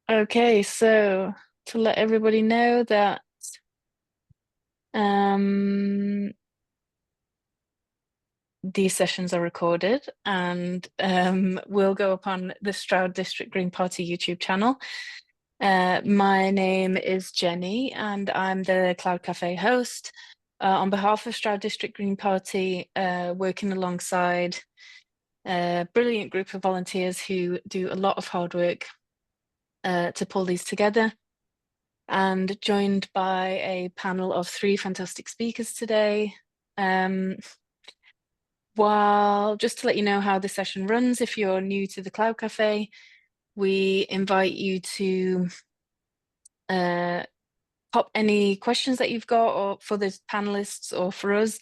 Okay, so to let everybody know that um, these sessions are recorded and will go up on the Stroud District Green Party YouTube channel. My name is Jenny and I'm the Cloud Cafe host. On behalf of Stroud District Green Party, working alongside a brilliant group of volunteers who do a lot of hard work to pull these together, and joined by a panel of 3 fantastic speakers today. While just to let you know how the session runs, if you're new to the Cloud Cafe, we invite you to pop any questions that you've got or for the panelists or for us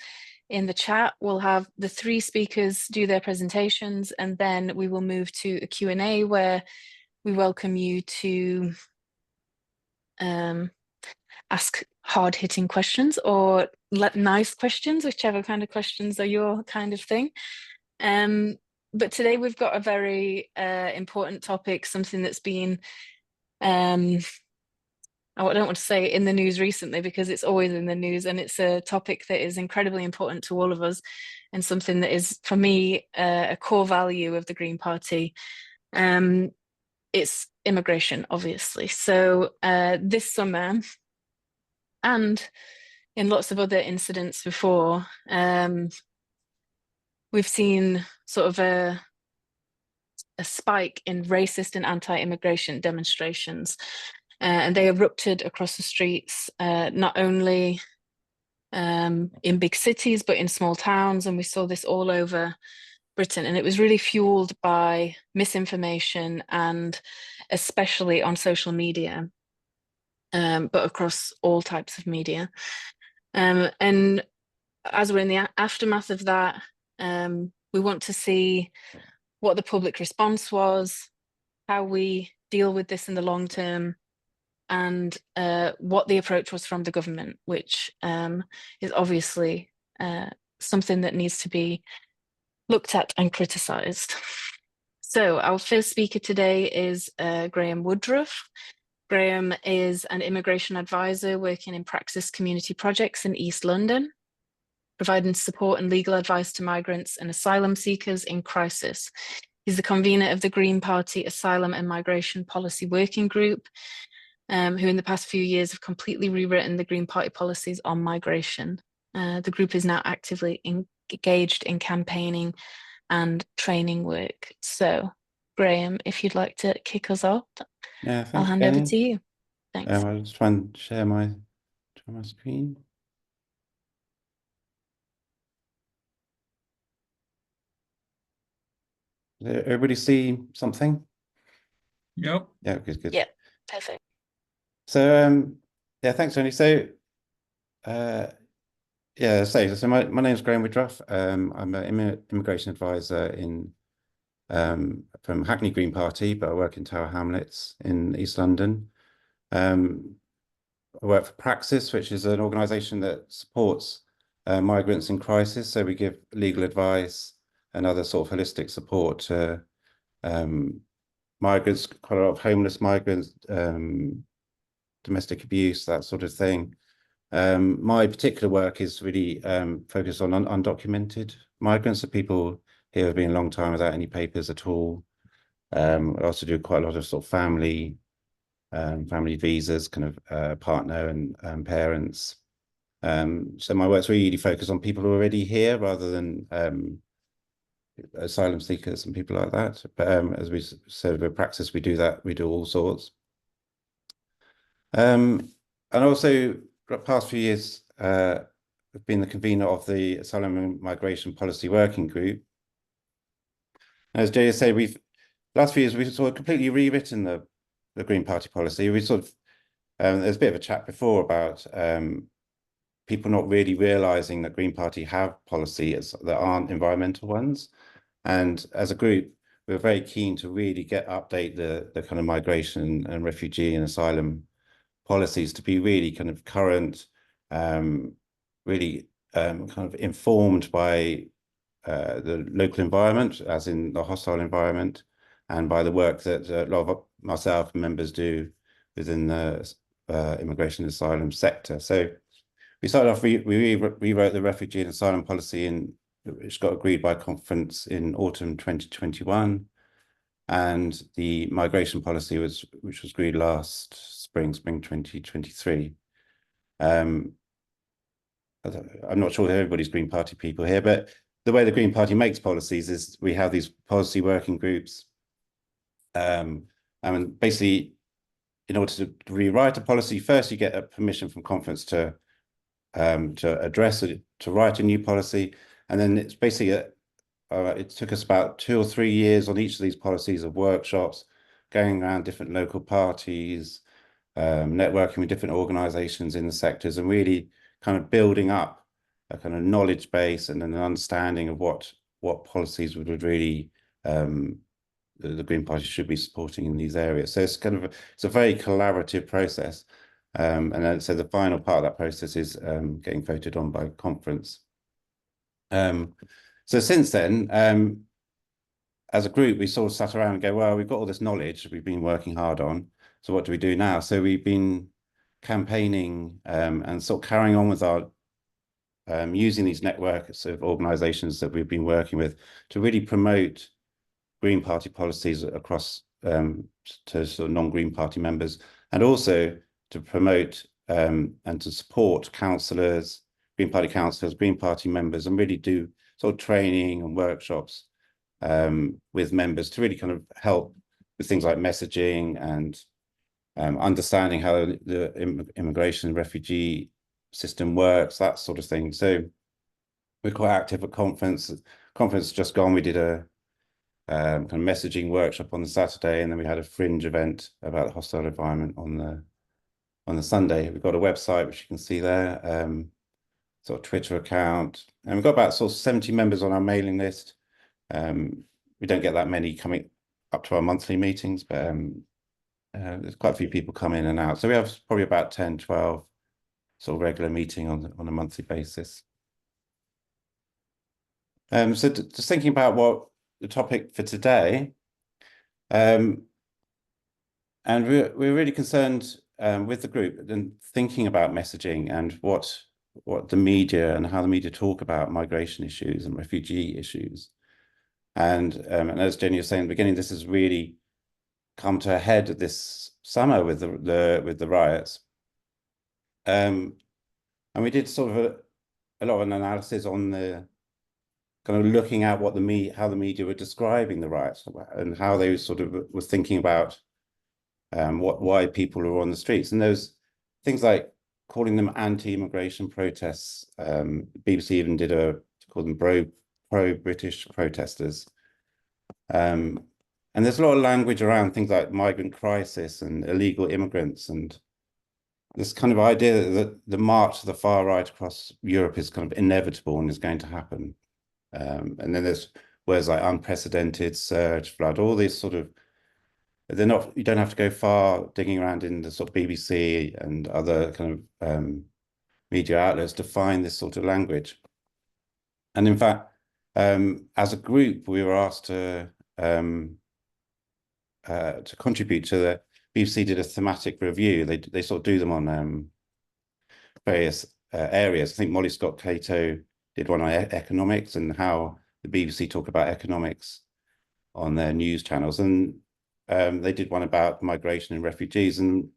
in the chat. We'll have the 3 speakers do their presentations, and then we will move to a Q&A where we welcome you to ask hard-hitting questions or nice questions, whichever kind of questions are your kind of thing. But today we've got a very important topic, something that's been, I don't want to say in the news recently because it's always in the news, and it's a topic that is incredibly important to all of us and something that is, for me, a core value of the Green Party. It's immigration, obviously. So this summer, and in lots of other incidents before, we've seen sort of a spike in racist and anti-immigration demonstrations, and they erupted across the streets, not only in big cities, but in small towns, and we saw this all over Britain, and it was really fueled by misinformation and especially on social media, but across all types of media. And as we're in the aftermath of that, we want to see what the public response was, how we deal with this in the long term, and what the approach was from the government, which is obviously something that needs to be looked at and criticised. So our first speaker today is Graham Woodruff. Graham is an immigration advisor working in Praxis community projects in East London, providing support and legal advice to migrants and asylum seekers in crisis. He's the convener of the Green Party Asylum and Migration Policy Working Group, who in the past few years have completely rewritten the Green Party policies on migration. The group is now actively engaged in campaigning and training work. So, Graham, if you'd like to kick us off, yeah, I'll hand over to you. Thanks. I'll just try and share my screen. Does everybody see something? Yep. Yeah, good. Yeah, perfect. So, yeah, thanks, Tony. So, yeah, so my name is Graham Woodruff. I'm an immigration advisor from Hackney Green Party, but I work in Tower Hamlets in East London. I work for Praxis, which is an organisation that supports migrants in crisis. So we give legal advice and other sort of holistic support to migrants, quite a lot of homeless migrants, domestic abuse, that sort of thing. My particular work is really focused on undocumented migrants, so people here who have been a long time without any papers at all. I also do quite a lot of sort of family visas, kind of partner and parents. So my work's really focused on people who are already here rather than asylum seekers and people like that. But as we said with Praxis, we do that. We do all sorts. And also, the past few years, I've been the convener of the Asylum and Migration Policy Working Group. As Jay said, last few years we've sort of completely rewritten the Green Party policy. We sort of there's a bit of a chat before about people not really realising that Green Party have policies that aren't environmental ones, and as a group, we're very keen to really update the kind of migration and refugee and asylum policies to be really kind of current, really kind of informed by the local environment, as in the hostile environment, and by the work that a lot of myself and members do within the immigration and asylum sector. So we started off, we rewrote the refugee and asylum policy, which got agreed by a conference in autumn 2021. And the migration policy which was agreed last spring 2023. I'm not sure everybody's Green Party people here, but the way the Green Party makes policies is we have these policy working groups. And basically, in order to rewrite a policy, first you get a permission from conference to address it, to write a new policy, and then it's basically it took us about 2 or 3 years on each of these policies of workshops, going around different local parties, networking with different organizations in the sectors, and really kind of building up a kind of knowledge base and an understanding of what policies would really the Green Party should be supporting in these areas. So it's kind of it's a very collaborative process. And then, so the final part of that process is getting voted on by conference. So since then, as a group, we sort of sat around and go, well, we've got all this knowledge we've been working hard on. So what do we do now? So we've been campaigning and sort of carrying on with our using these networks of organizations that we've been working with to really promote Green Party policies across to sort of non-Green Party members, and also to promote and to support councillors, Green Party councillors, Green Party members, and really do sort of training and workshops with members to really kind of help with things like messaging and understanding how the immigration and refugee system works, that sort of thing. So we're quite active at conference. Conference just gone, we did a kind of messaging workshop on the Saturday, and then we had a fringe event about the hostile environment on the Sunday. We've got a website which you can see there, sort of Twitter account, and we've got about sort of 70 members on our mailing list. We don't get that many coming up to our monthly meetings, but there's quite a few people come in and out. So we have probably about 10, 12 sort of regular meeting on a monthly basis. So just thinking about what the topic for today, and we're really concerned with the group and thinking about messaging and what the media and how the media talk about migration issues and refugee issues. And as Jenny was saying at the beginning, this has really come to a head this summer with the riots. And we did sort of a lot of analysis on the kind of looking at what how the media were describing the riots and how they sort of were thinking about why people were on the streets. And those things like calling them anti-immigration protests. BBC even did call them pro-British protesters. And there's a lot of language around things like migrant crisis and illegal immigrants, and this kind of idea that the march to the far right across Europe is kind of inevitable and is going to happen. And then there's words like unprecedented, surge, flood, all these sort of, they're not, you don't have to go far digging around in the sort of BBC and other kind of media outlets to find this sort of language. And in fact, as a group, we were asked to contribute to the BBC did a thematic review. They sort of do them on various areas. I think Molly Scott Cato did one on economics and how the BBC talk about economics on their news channels, and they did one about migration and refugees, and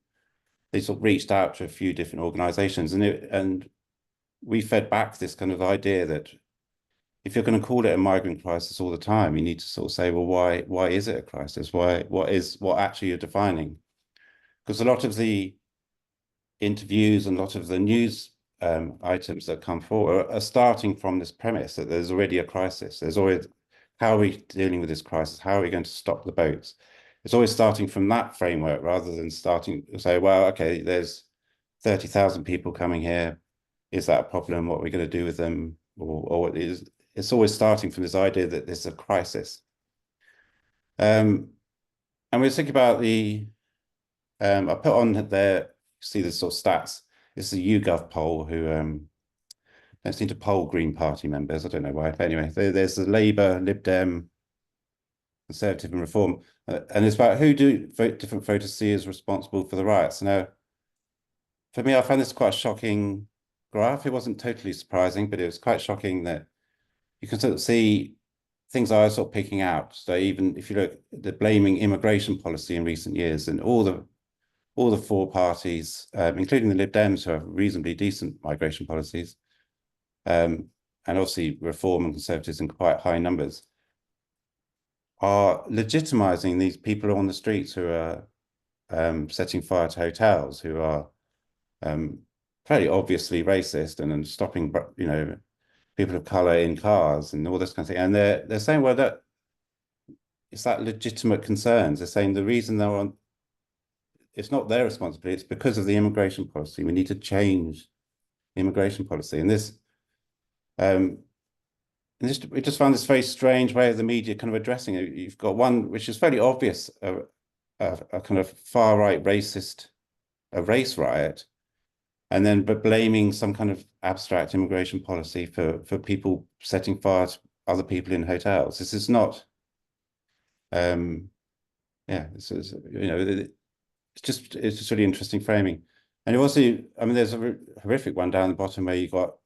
they sort of reached out to a few different organizations, and we fed back this kind of idea that if you're going to call it a migrant crisis all the time, you need to sort of say, well, why is it a crisis? What actually you're defining? Because a lot of the interviews and a lot of the news items that come forward are starting from this premise that there's already a crisis. There's always, how are we dealing with this crisis? How are we going to stop the boats? It's always starting from that framework rather than starting to say, well, okay, there's 30,000 people coming here. Is that a problem? What are we going to do with them? Or it's always starting from this idea that there's a crisis. And we're thinking about I put on there, see the sort of stats. This is a YouGov poll who don't seem to poll Green Party members. I don't know why. But anyway, there's the Labour, Lib Dem, Conservative and Reform, and it's about who do different voters see as responsible for the riots. Now, for me, I found this quite a shocking graph. It wasn't totally surprising, but it was quite shocking that you can sort of see things I was sort of picking out. So even if you look at the blaming immigration policy in recent years, and all the four parties, including the Lib Dems, who have reasonably decent migration policies, and obviously Reform and Conservatives in quite high numbers, are legitimizing these people on the streets who are setting fire to hotels, who are fairly obviously racist and stopping, people of color in cars and all this kind of thing. And they're saying, well, that it's that legitimate concerns. They're saying the reason they're on, it's not their responsibility, it's because of the immigration policy. We need to change the immigration policy. And this, we just found this very strange way of the media kind of addressing it. You've got one which is fairly obvious, a kind of far-right racist, a race riot, and then but blaming some kind of abstract immigration policy for people setting fire to other people in hotels. This is not, this is, it's just really interesting framing. And it also, I mean, there's a horrific one down the bottom where you got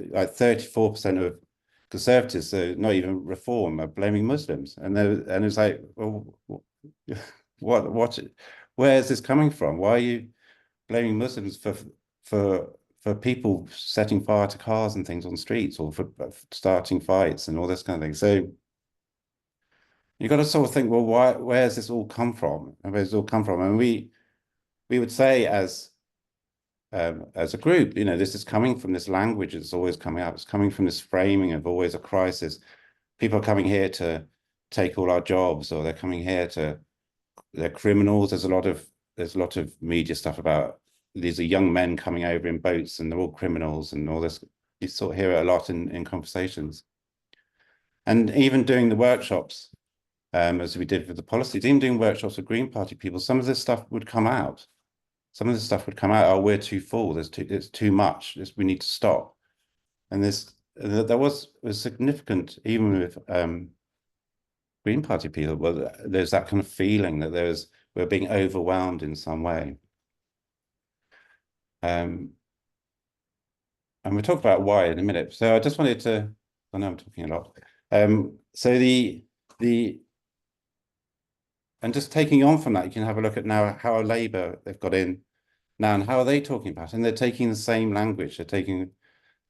like 34% of Conservatives, so not even Reform, are blaming Muslims, and it's like, well, where is this coming from? Why are you blaming Muslims for people setting fire to cars and things on streets, or for starting fights and all this kind of thing? So you've got to sort of think, well, where's this all come from? And where's it all come from? And we would say as a group, this is coming from this language that's always coming up. It's coming from this framing of always a crisis. People are coming here to take all our jobs, or they're coming here they're criminals. There's a lot of media stuff about these are young men coming over in boats and they're all criminals and all this. You sort of hear it a lot in conversations. And even doing the workshops, as we did with the policies, even doing workshops with Green Party people, some of this stuff would come out. Some of this stuff would come out, oh, we're too full, it's too much, we need to stop. And there was significant, even with Green Party people, well, there's that kind of feeling that we're being overwhelmed in some way. And we'll talk about why in a minute. So I just wanted to, I know I'm talking a lot. So and just taking on from that, you can have a look at now how Labour they've got in now, and how are they talking about it? And they're taking the same language. They're taking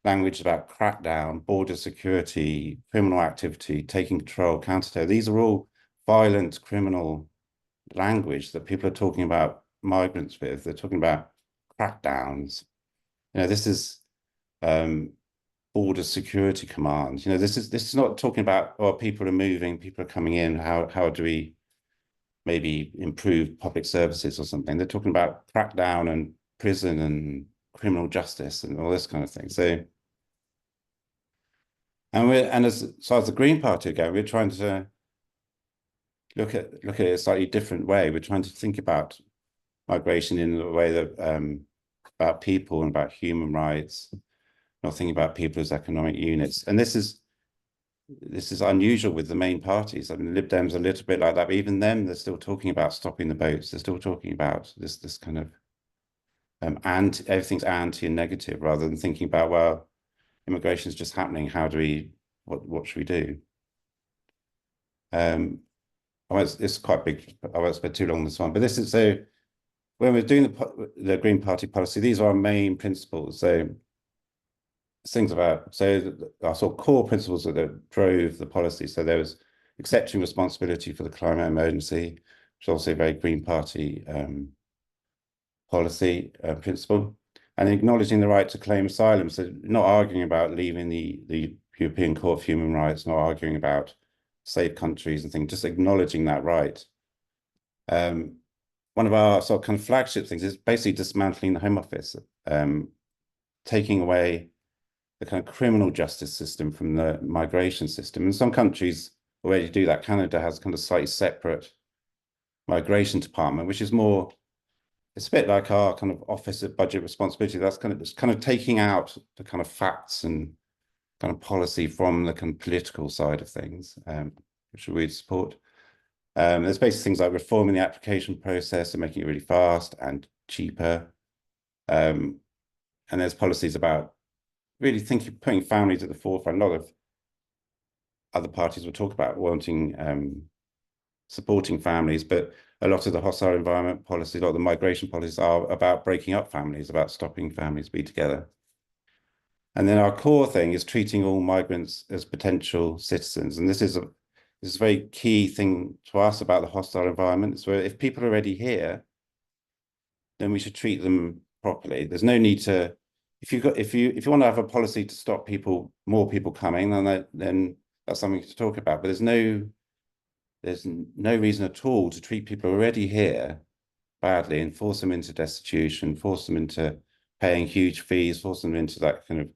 language about crackdown, border security, criminal activity, taking control, counterterror. These are all violent criminal language that people are talking about migrants with. They're talking about crackdowns. This is border security commands. This is not talking about, oh, people are moving, people are coming in. How do we maybe improve public services or something? They're talking about crackdown and prison and criminal justice and all this kind of thing. So, and as far as the Green Party go, we're trying to look at it a slightly different way. We're trying to think about migration in a way that about people and about human rights, not thinking about people as economic units. And this is unusual with the main parties. I mean, the Lib Dems are a little bit like that, but even them, they're still talking about stopping the boats. They're still talking about this kind of everything's anti and negative, rather than thinking about, well, immigration is just happening. How do we, what should we do? It's quite big. I won't spend too long on this one, but this is, so when we're doing the Green Party policy, these are our main principles. So things about, so our sort of core principles that drove the policy. So there was accepting responsibility for the climate emergency, which is also a very Green Party policy principle, and acknowledging the right to claim asylum. So not arguing about leaving the European Court of Human Rights, not arguing about safe countries and things, just acknowledging that right. One of our sort of kind of flagship things is basically dismantling the Home Office, taking away the kind of criminal justice system from the migration system. And some countries already do that. Canada has kind of slightly separate migration department, which is more, it's a bit like our kind of Office of Budget Responsibility. That's kind of taking out the kind of facts and kind of policy from the kind of political side of things, which we support. There's basically things like reforming the application process and making it really fast and cheaper. And there's policies about really putting families at the forefront. A lot of other parties will talk about wanting supporting families, but a lot of the hostile environment policies, a lot of the migration policies are about breaking up families, about stopping families be together. And then our core thing is treating all migrants as potential citizens. And this is a very key thing to us about the hostile environment. It's where if people are already here, then we should treat them properly. There's no need to, if you want to have a policy to stop more people coming, then that's something to talk about. But there's no reason at all to treat people already here badly and force them into destitution, force them into paying huge fees, force them into that kind of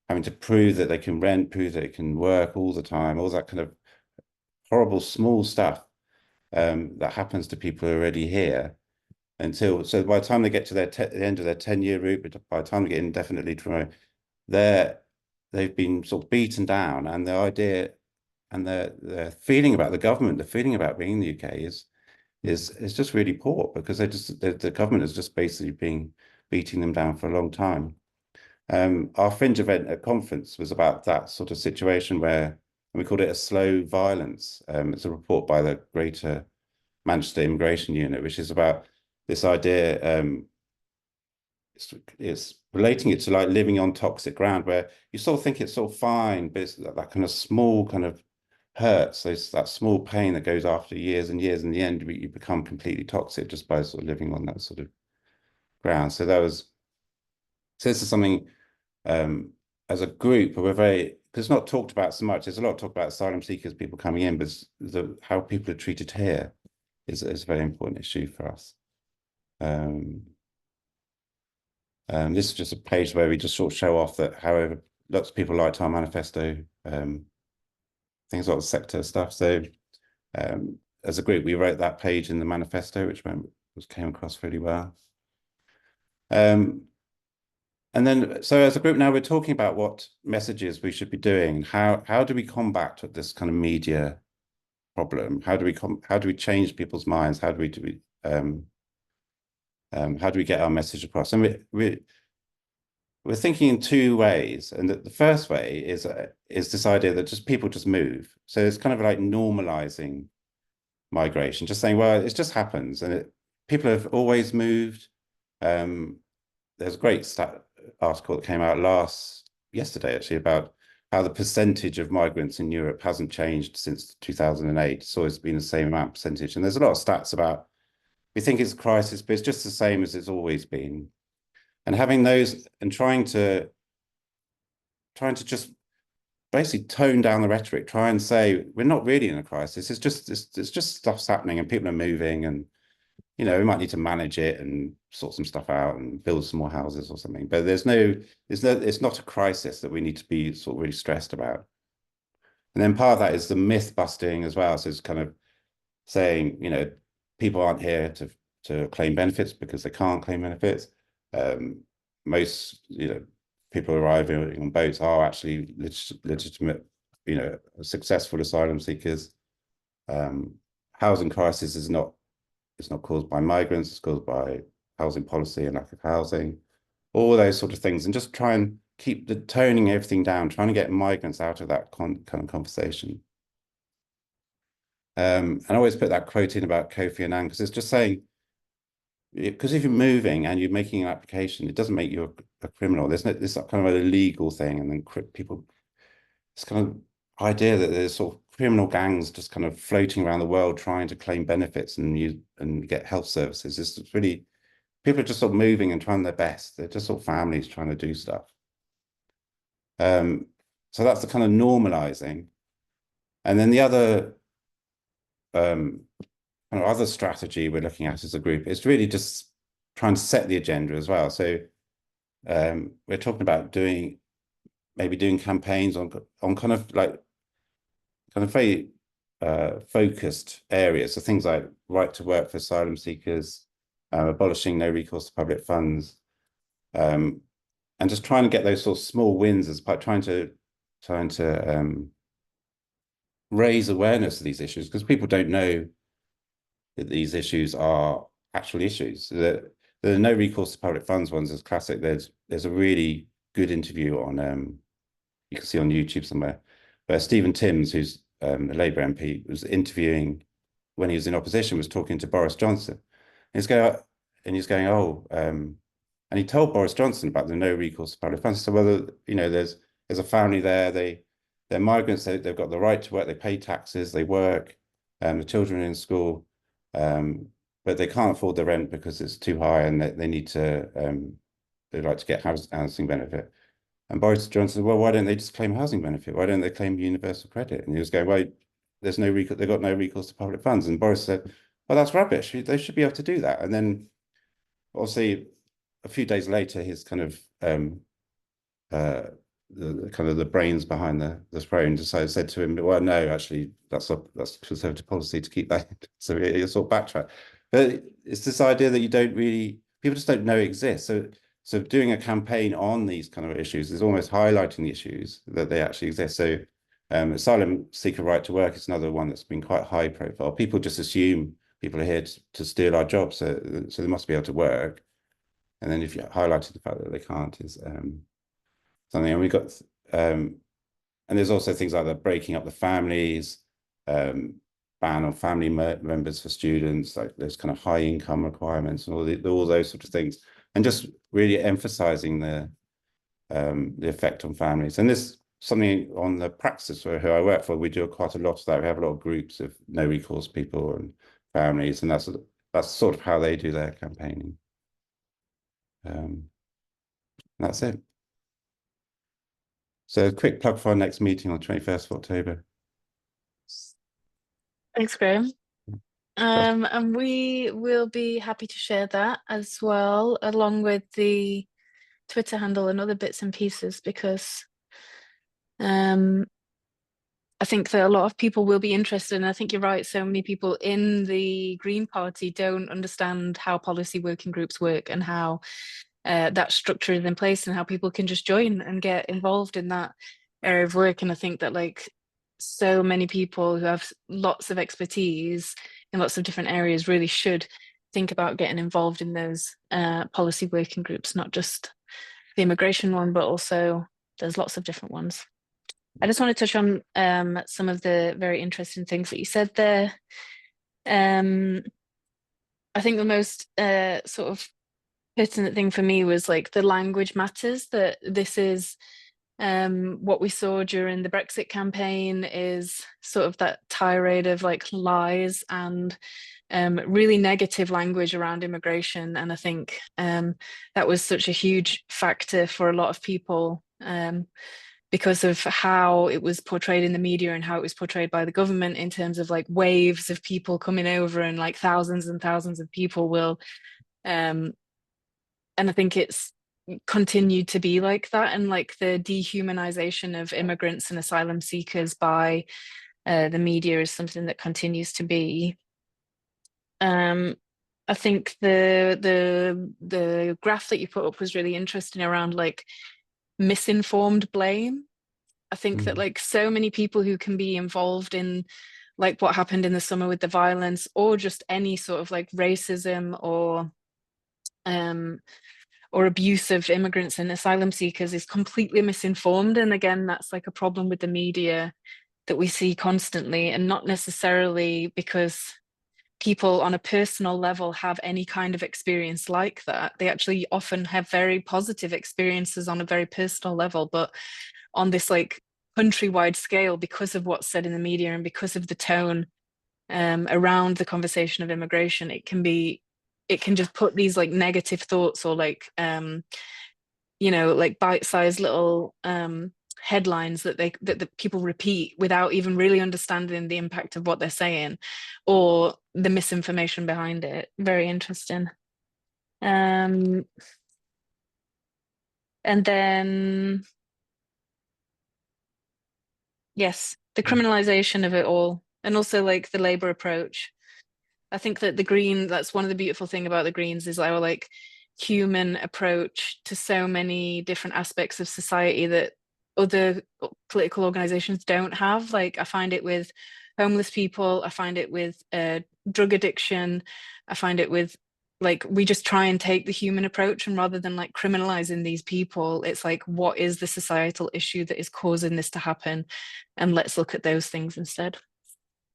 having to prove that they can rent, prove that they can work all the time, all that kind of horrible small stuff that happens to people who are already here. So by the time they get to the end of their 10-year route, but by the time they get indefinitely promoted, they've been sort of beaten down, and the idea and the feeling about the government, the feeling about being in the UK is just really poor, because the government has just basically been beating them down for a long time. Our fringe event at conference was about that sort of situation and we called it a slow violence. It's a report by the Greater Manchester Immigration Unit, which is about this idea. It's relating it to like living on toxic ground, where you sort of think it's sort of fine, but it's that kind of small kind of hurts. So it's that small pain that goes after years and years. In the end, you become completely toxic just by sort of living on that sort of ground. So this is something as a group we're very, because it's not talked about so much. There's a lot of talk about asylum seekers, people coming in, but how people are treated here is a very important issue for us. This is just a page where we just sort of show off that however lots of people liked our manifesto, things like the sector stuff. So as a group, we wrote that page in the manifesto, which came across really well. And then, so as a group now, we're talking about what messages we should be doing. How do we combat this kind of media problem? How do we change people's minds? How do we get our message across? And we're thinking in two ways. And the first way is this idea that people just move. So it's kind of like normalizing migration, just saying, well, it just happens, and people have always moved. There's a great article that came out yesterday actually about how the percentage of migrants in Europe hasn't changed since 2008. It's always been the same amount percentage. And there's a lot of stats about, we think it's a crisis, but it's just the same as it's always been. And having those and trying to just basically tone down the rhetoric, try and say, we're not really in a crisis. It's just stuff's happening and people are moving, and we might need to manage it and sort some stuff out and build some more houses or something. But it's not a crisis that we need to be sort of really stressed about. And then part of that is the myth busting as well. So it's kind of saying, people aren't here to claim benefits because they can't claim benefits. Most, people arriving on boats are actually legitimate, successful asylum seekers. Housing crisis is not caused by migrants, it's caused by housing policy and lack of housing, all those sort of things, and just try and keep toning everything down, trying to get migrants out of that kind of conversation. And I always put that quote in about Kofi Annan, because it's just saying, because if you're moving and you're making an application, it doesn't make you a criminal. There's kind of a legal thing, and then people, it's kind of idea that there's sort of criminal gangs just kind of floating around the world trying to claim benefits and get health services. It's really, people are just sort of moving and trying their best. They're just sort of families trying to do stuff. So that's the kind of normalizing. And then the other kind of other strategy we're looking at as a group is really just trying to set the agenda as well. So we're talking about maybe doing campaigns on kind of very focused areas. So things like right to work for asylum seekers, abolishing no recourse to public funds, and just trying to get those sort of small wins as part, trying to raise awareness of these issues, because people don't know that these issues are actual issues. There are no recourse to public funds ones is classic. There's a really good interview on you can see on YouTube somewhere, where Stephen Timms, who's a Labour MP, was interviewing when he was in opposition, was talking to Boris Johnson. And he's going, oh, and he told Boris Johnson about the no recourse to public funds. So whether, you know, there's a family there, they're migrants, they've got the right to work, they pay taxes, they work, the children are in school, but they can't afford the rent because it's too high, and they need to, they'd like to get housing benefit. And Boris Johnson said, well, why don't they just claim housing benefit? Why don't they claim universal credit? And he was going, well, there's no recourse, they've got no recourse to public funds. And Boris said, well, that's rubbish. They should be able to do that. And then obviously a few days later, his kind of the brains behind the throne said to him, well, no, actually, that's Conservative policy to keep that. So he sort of backtracked. But it's this idea that people just don't know exists. So doing a campaign on these kind of issues is almost highlighting the issues that they actually exist. So asylum seeker right to work is another one that's been quite high profile. People just assume people are here to steal our jobs, so they must be able to work. And then if you highlighted the fact that they can't is something. And we got and there's also things like that, breaking up the families, ban on family members for students, like those kind of high income requirements and all those sort of things, and just really emphasizing the effect on families. And this something on the Praxis who I work for, we do quite a lot of that. We have a lot of groups of no recourse people and families, and that's sort of how they do their campaigning. That's it. So a quick plug for our next meeting on the 21st of October. Thanks, Graham. And we will be happy to share that as well, along with the Twitter handle and other bits and pieces, because I think that a lot of people will be interested, and I think you're right, so many people in the Green Party don't understand how policy working groups work and how that structure is in place and how people can just join and get involved in that area of work. And I think that like so many people who have lots of expertise in lots of different areas really should think about getting involved in those policy working groups, not just the immigration one, but also there's lots of different ones. I just want to touch on some of the very interesting things that you said there. I think the most sort of pertinent thing for me was like the language matters, that this is what we saw during the Brexit campaign is sort of that tirade of like lies and really negative language around immigration. And I think that was such a huge factor for a lot of people because of how it was portrayed in the media and how it was portrayed by the government in terms of like waves of people coming over and like thousands and thousands of people will and I think it's continued to be like that, and like the dehumanization of immigrants and asylum seekers by the media is something that continues to be. I think the graph that you put up was really interesting around like misinformed blame. I think that like so many people who can be involved in like what happened in the summer with the violence, or just any sort of like racism or abuse of immigrants and asylum seekers, is completely misinformed. And again, that's like a problem with the media that we see constantly, and not necessarily because people on a personal level have any kind of experience like that. They actually often have very positive experiences on a very personal level, but on this like countrywide scale, because of what's said in the media and because of the tone around the conversation of immigration, it can just put these like negative thoughts or like you know, like bite-sized little headlines that the people repeat without even really understanding the impact of what they're saying or the misinformation behind it. Very interesting. And then yes, the criminalization of it all, and also like the Labour approach. I think that that's one of the beautiful thing about the Greens is our like human approach to so many different aspects of society that other political organizations don't have. Like I find it with homeless people. I find it with drug addiction. I find it with, like, we just try and take the human approach, and rather than like criminalizing these people, it's like, what is the societal issue that is causing this to happen? And let's look at those things instead.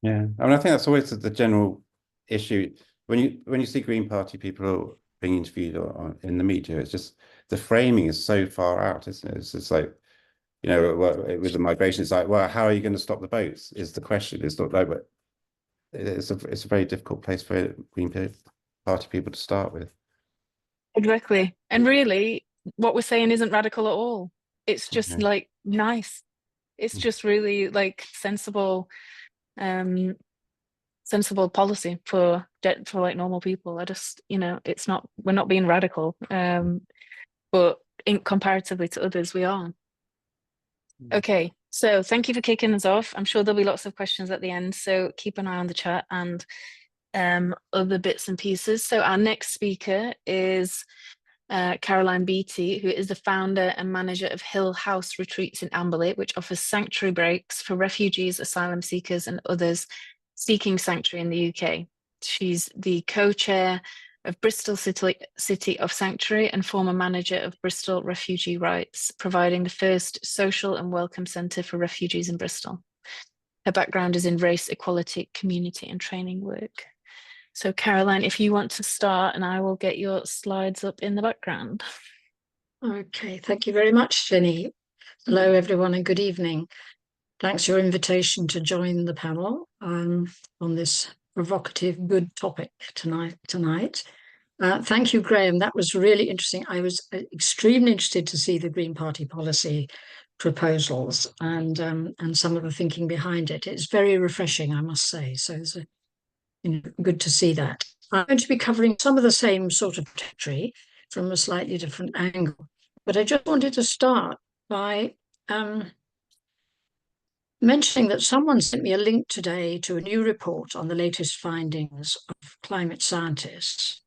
Yeah, I mean, I think that's always the general issue when you see Green Party people being interviewed in the media. It's just the framing is so far out, isn't it? It's just like, you know, with the migration, it's like, well, how are you going to stop the boats? Is the question. It's not like, but it's a very difficult place for Green Party people to start with. Exactly. And really, what we're saying isn't radical at all. It's just like nice. It's just really like sensible policy for like normal people. I just, you know, it's not, we're not being radical, but comparatively to others, we are. Okay, so thank you for kicking us off. I'm sure there'll be lots of questions at the end, so keep an eye on the chat and other bits and pieces. So our next speaker is Caroline Beatty, who is the founder and manager of Hill House Retreats in Amberley, which offers sanctuary breaks for refugees, asylum seekers and others seeking sanctuary in the UK. She's the co-chair of Bristol City of Sanctuary and former manager of Bristol Refugee Rights, providing the first social and welcome centre for refugees in Bristol. Her background is in race, equality, community and training work. So Caroline, if you want to start, and I will get your slides up in the background. Okay, thank you very much, Jenny. Hello, everyone, and good evening. Thanks for your invitation to join the panel on this provocative, good topic tonight. Thank you, Graham. That was really interesting. I was extremely interested to see the Green Party policy proposals and some of the thinking behind it. It's very refreshing, I must say. So it's good to see that. I'm going to be covering some of the same sort of territory from a slightly different angle. But I just wanted to start by mentioning that someone sent me a link today to a new report on the latest findings of climate scientists,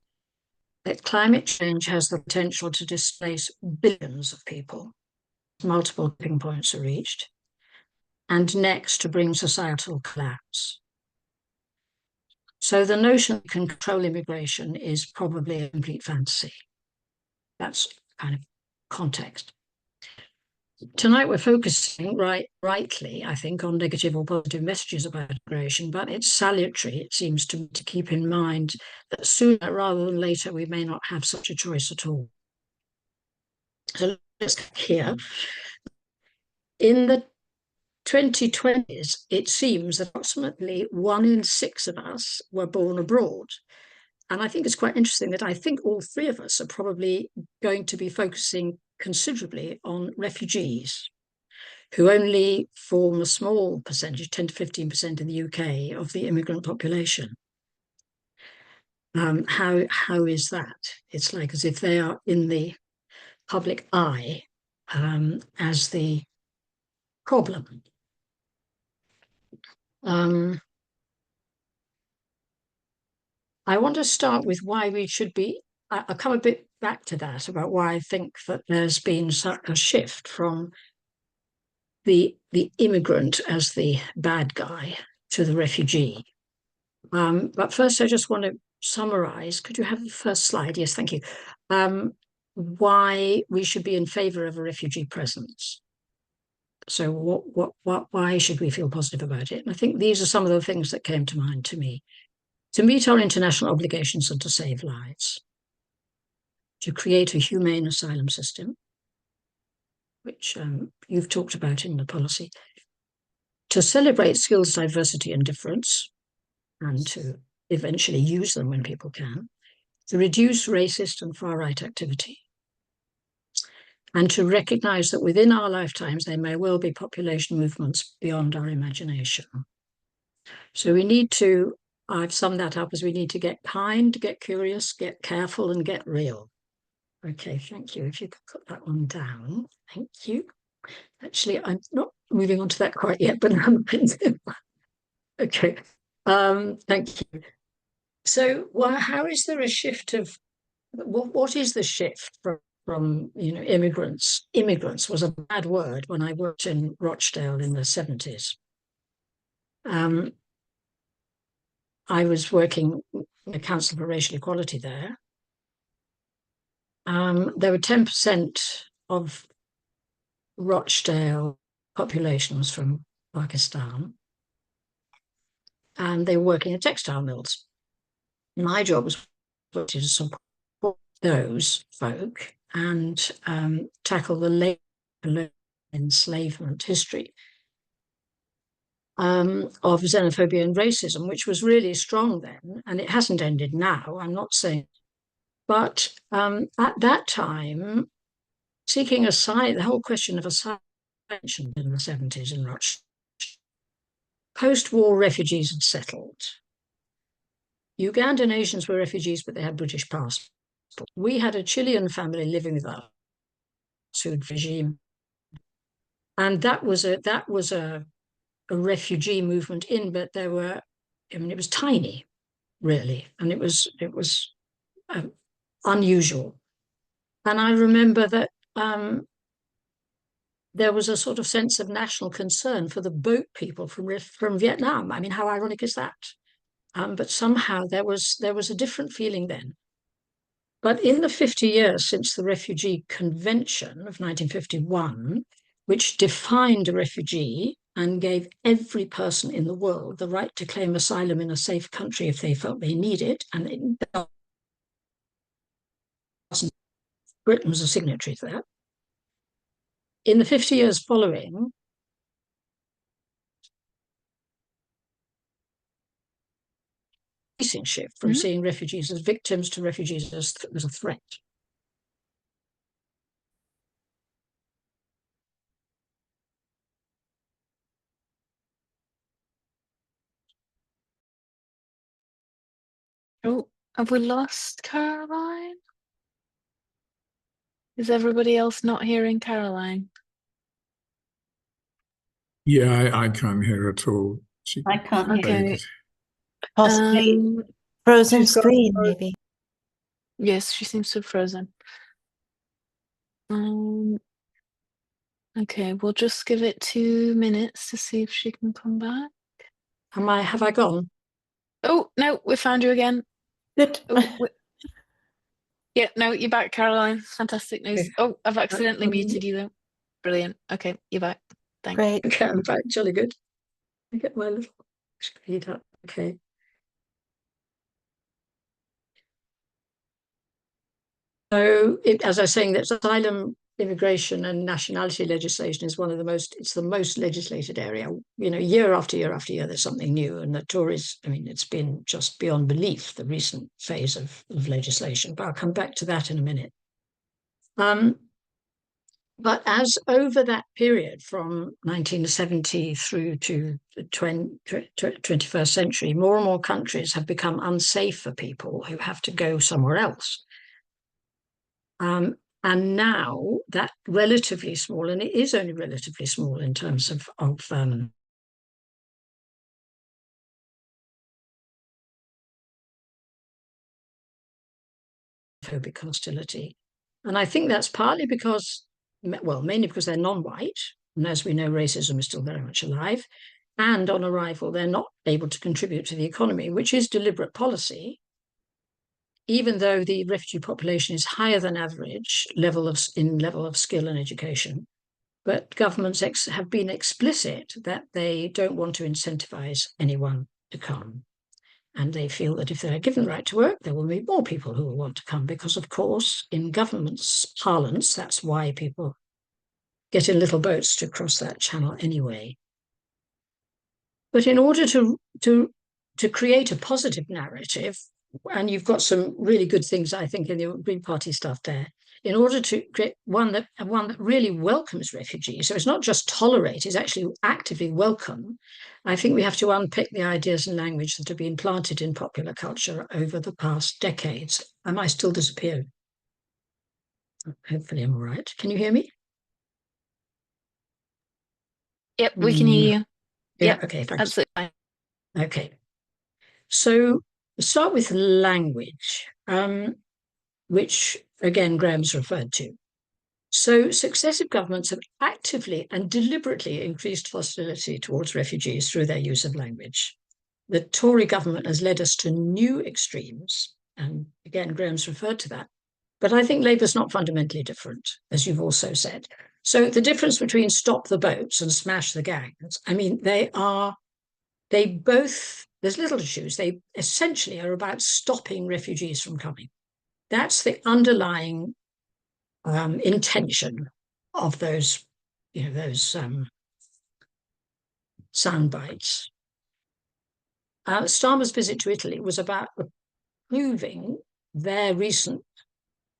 that climate change has the potential to displace billions of people. Multiple tipping points are reached, and next to bring societal collapse. So the notion of control immigration is probably a complete fantasy. That's kind of context. Tonight we're focusing rightly, I think, on negative or positive messages about immigration, but it's salutary, it seems to keep in mind that sooner rather than later we may not have such a choice at all. So let's here. In the 2020s, it seems that approximately 1 in 6 of us were born abroad. And I think it's quite interesting that I think all 3 of us are probably going to be focusing considerably on refugees, who only form a small percentage, 10 to 15% in the UK, of the immigrant population. How is that? It's like as if they are in the public eye as the problem. I want to start with why we should be, I'll come a bit back to that, about why I think that there's been such a shift from the immigrant as the bad guy to the refugee. But first, I just want to summarize. Could you have the first slide? Yes, thank you. Why we should be in favour of a refugee presence. So why should we feel positive about it? And I think these are some of the things that came to mind to me. To meet our international obligations and to save lives. To create a humane asylum system, which you've talked about in the policy. To celebrate skills, diversity and difference, and to eventually use them when people can. To reduce racist and far-right activity. And to recognise that within our lifetimes there may well be population movements beyond our imagination. So we need to, I've summed that up as we need to get kind, get curious, get careful and get real. Okay, thank you. If you could put that one down, thank you. Actually, I'm not moving on to that quite yet, but okay, thank you. So, how is there a shift of, what is the shift from immigrants? Immigrants was a bad word when I worked in Rochdale in the 70s. I was working in the Council for Racial Equality there. There were 10% of Rochdale population was from Pakistan, and they were working in textile mills. My job was to support those folk and tackle the late enslavement history of xenophobia and racism, which was really strong then, and it hasn't ended now, I'm not saying. But at that time, seeking asylum, the whole question of asylum in the 70s in Rochdale. Post-war refugees had settled. Ugandan Asians were refugees, but they had British passports. We had a Chilean family living with us, Sud regime, and that was a refugee movement in, but there were, I mean, it was tiny, really, and it was unusual. And I remember that there was a sort of sense of national concern for the boat people from Vietnam. I mean, how ironic is that? But somehow there was a different feeling then. But in the 50 years since the Refugee Convention of 1951, which defined a refugee and gave every person in the world the right to claim asylum in a safe country if they felt they need it, and Britain was a signatory to that. In the 50 years following, shift from seeing refugees as victims to refugees as a threat. Oh, have we lost Caroline? Is everybody else not hearing Caroline? Yeah, I can't hear at all. I can't hear. Okay. Possibly frozen she's got- screen, maybe. Yes, she seems to have frozen. Okay, we'll just give it 2 minutes to see if she can come back. Have I gone? Oh, no, we found you again. Good. Oh, yeah, no, you're back, Caroline. Fantastic news. Okay. Oh, I've accidentally muted you though. Brilliant. Okay, you're back. Thanks. Great. Okay, I'm back. Jolly good. I get my little screen up. Okay. So, as I was saying, that asylum, immigration, and nationality legislation is one of the most. It's the most legislated area. You know, year after year after year, there's something new. And the Tories, I mean, it's been just beyond belief the recent phase of legislation. But I'll come back to that in a minute. But as over that period from 1970 through to the 21st century, more and more countries have become unsafe for people who have to go somewhere else. And now that relatively small, and it is only relatively small in terms of phobic hostility. And I think that's partly because, well, mainly because they're non-white, and as we know, racism is still very much alive. And on arrival, they're not able to contribute to the economy, which is deliberate policy. Even though the refugee population is higher than average level of skill and education, but governments have been explicit that they don't want to incentivize anyone to come. And they feel that if they're given the right to work, there will be more people who will want to come because, of course, in government's parlance, that's why people get in little boats to cross that channel anyway. But in order to create a positive narrative, and you've got some really good things, I think, in the Green Party stuff there, in order to create one that really welcomes refugees, so it's not just tolerate, it's actually actively welcome, I think we have to unpick the ideas and language that have been planted in popular culture over the past decades. Am I still disappeared? Hopefully I'm all right. Can you hear me? Yep, we can hear you. Yeah, Yep, okay, thanks. absolutely fine. Okay. So start with language, which again Graham's referred to. So successive governments have actively and deliberately increased hostility towards refugees through their use of language. the Tory government has led us to new extremes. And again, Graham's referred to that. But I think Labour's not fundamentally different, as you've also said. So the difference between stop the boats and smash the gangs, I mean, they both, there's little to choose. They essentially are about stopping refugees from coming. That's the underlying intention of those, sound bites. Starmer's visit to Italy was about proving their recent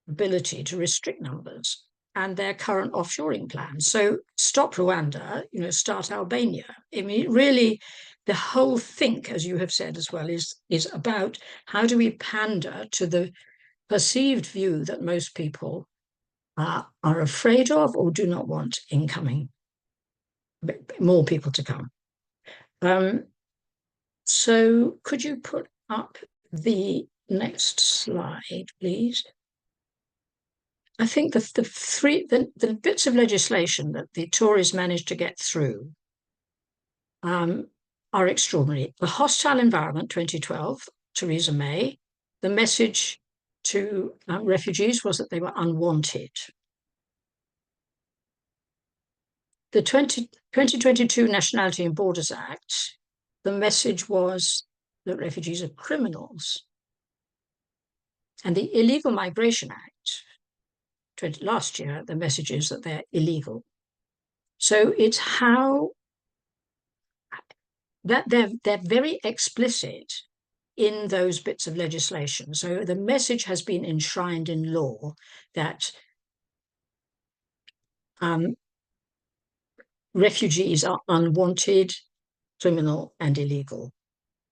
ability to restrict numbers and their current offshoring plans. So stop Rwanda, start Albania. I mean, really, the whole think, as you have said as well, is about how do we pander to the perceived view that most people are afraid of or do not want incoming, more people to come. So could you put up the next slide, please? I think the bits of legislation that the Tories managed to get through are extraordinary. The hostile environment, 2012, Theresa May. The message to refugees was that they were unwanted. The 2022 Nationality and Borders Act, the message was that refugees are criminals. And the Illegal Migration Act, last year, the message is that they're illegal. So it's how that they're very explicit in those bits of legislation. So the message has been enshrined in law that refugees are unwanted, criminal, and illegal.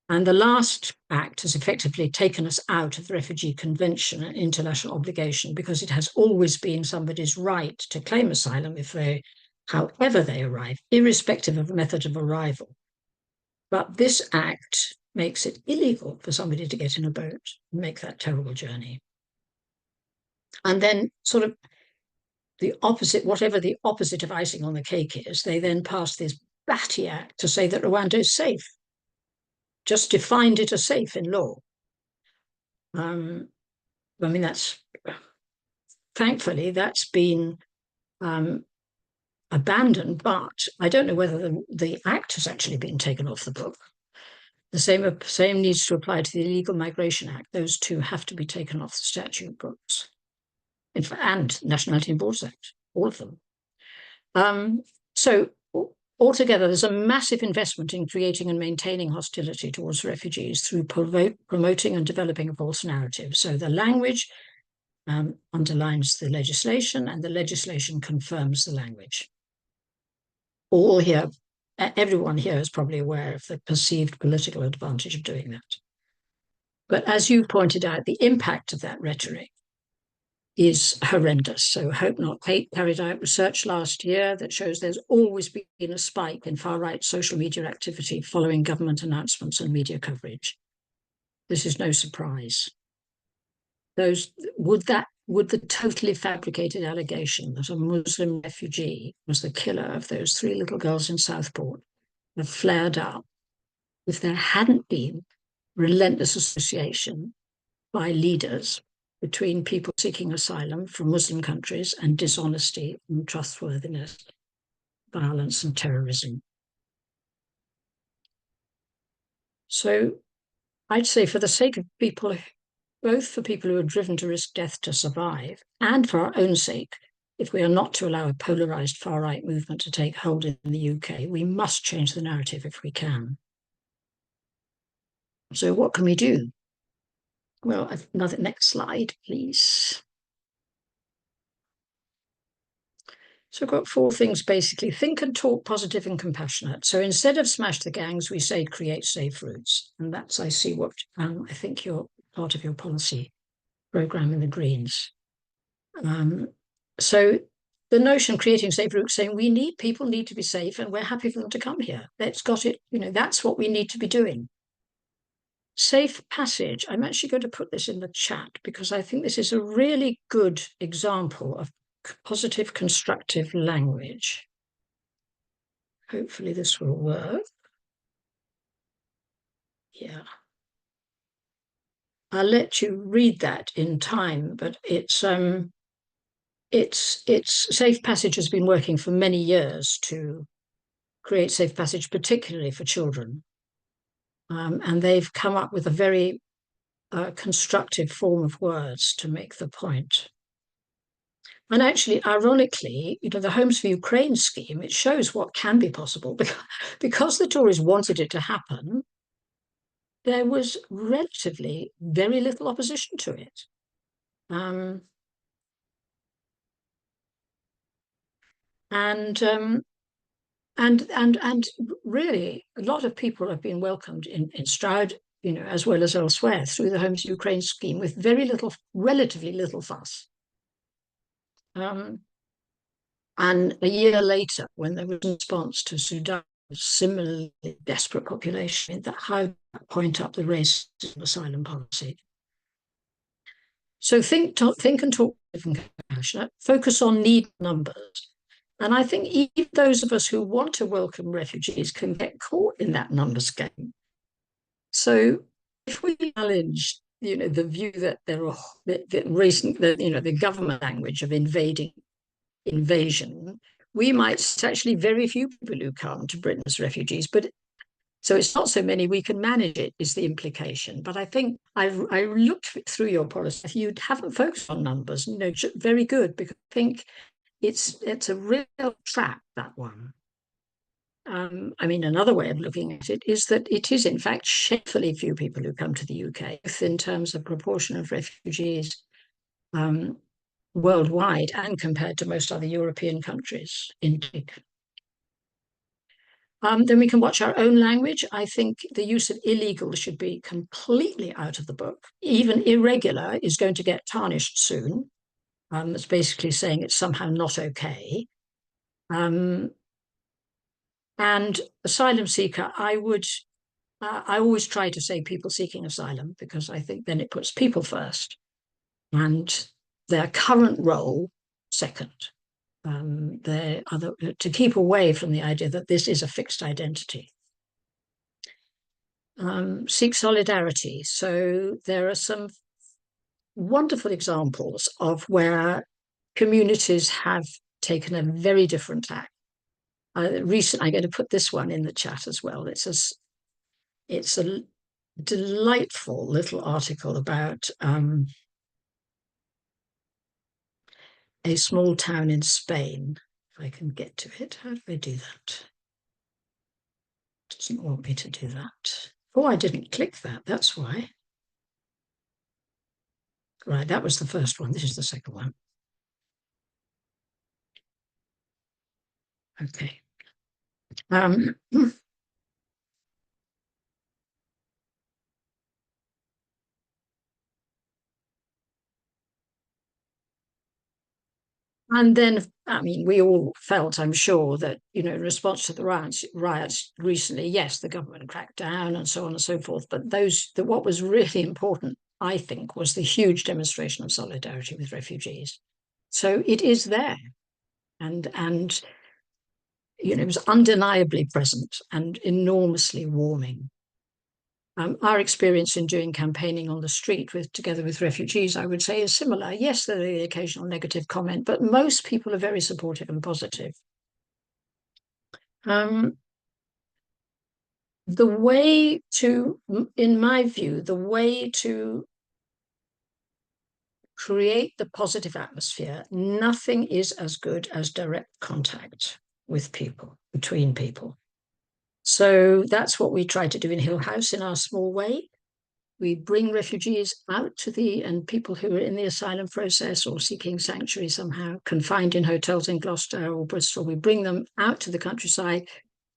And the last act has effectively taken us out of the Refugee Convention and international obligation, because it has always been somebody's right to claim asylum however they arrive, irrespective of the method of arrival. But this act makes it illegal for somebody to get in a boat and make that terrible journey. And then sort of the opposite, whatever the opposite of icing on the cake is, they then passed this Beatty Act to say that Rwanda is safe. Just defined it as safe in law. I mean, thankfully, that's been abandoned, but I don't know whether the act has actually been taken off the book. The same needs to apply to the Illegal Migration Act. Those two have to be taken off the statute books. And Nationality and Borders Act, all of them. So altogether, there's a massive investment in creating and maintaining hostility towards refugees through promoting and developing a false narrative. So the language underlines the legislation, and the legislation confirms the language. Everyone here is probably aware of the perceived political advantage of doing that. But as you pointed out, the impact of that rhetoric is horrendous. So Hope Not Hate carried out research last year that shows there's always been a spike in far-right social media activity following government announcements and media coverage. This is no surprise. Would the totally fabricated allegation that a Muslim refugee was the killer of those 3 little girls in Southport have flared up if there hadn't been relentless association by leaders between people seeking asylum from Muslim countries and dishonesty, untrustworthiness, violence, and terrorism? So I'd say, for the sake of people, both for people who are driven to risk death to survive, and for our own sake, if we are not to allow a polarised far-right movement to take hold in the UK, we must change the narrative if we can. So what can we do? Well, next slide, please. So I've got 4 things, basically. Think and talk positive and compassionate. So instead of smash the gangs, we say create safe routes. And that's, I see, what I think you're part of your policy programme in the Greens. So the notion, creating safe routes, saying people need to be safe and we're happy for them to come here. That's what we need to be doing. Safe passage. I'm actually going to put this in the chat because I think this is a really good example of positive, constructive language. Hopefully this will work. Yeah. I'll let you read that in time, but it's Safe Passage has been working for many years to create safe passage, particularly for children. And they've come up with a very constructive form of words to make the point. And actually, ironically, the Homes for Ukraine scheme, it shows what can be possible because the Tories wanted it to happen. There was relatively very little opposition to it. And really, a lot of people have been welcomed in Stroud, as well as elsewhere, through the Homes for Ukraine scheme with relatively little fuss. And a year later, when there was a response to Sudan's similarly desperate population, how point up the racism asylum policy. So think and talk and compassionate, focus on need numbers. And I think even those of us who want to welcome refugees can get caught in that numbers game. So if we acknowledge, the view that the government language of invasion, we might actually very few people who come to Britain as refugees, but so it's not so many, we can manage it, is the implication. But I think I looked through your policy. You haven't focused on numbers, very good, because I think it's a real trap, that one. Another way of looking at it is that it is, in fact, shamefully few people who come to the UK, both in terms of proportion of refugees worldwide and compared to most other European countries, indeed. Then we can watch our own language. I think the use of illegal should be completely out of the book. Even irregular is going to get tarnished soon. It's basically saying it's somehow not okay. And asylum seeker, I always try to say people seeking asylum, because I think then it puts people first and their current role second. To keep away from the idea that this is a fixed identity. Seek solidarity. So there are some wonderful examples of where communities have taken a very different tack. I'm going to put this one in the chat as well. It's a delightful little article about a small town in Spain. If I can get to it, how do I do that? It doesn't want me to do that. Oh, I didn't click that, that's why. Right, that was the first one. This is the second one. Okay. And then, we all felt, I'm sure, that, in response to the riots recently, yes, the government cracked down and so on and so forth. But what was really important, I think, was the huge demonstration of solidarity with refugees. So it is there. And it was undeniably present and enormously warming. Our experience in doing campaigning on the street together with refugees, I would say, is similar. Yes, there are the occasional negative comment, but most people are very supportive and positive. In my view, the way to create the positive atmosphere, nothing is as good as direct contact with people, between people. So that's what we try to do in Hill House in our small way. We bring refugees out and people who are in the asylum process or seeking sanctuary somehow, confined in hotels in Gloucester or Bristol. We bring them out to the countryside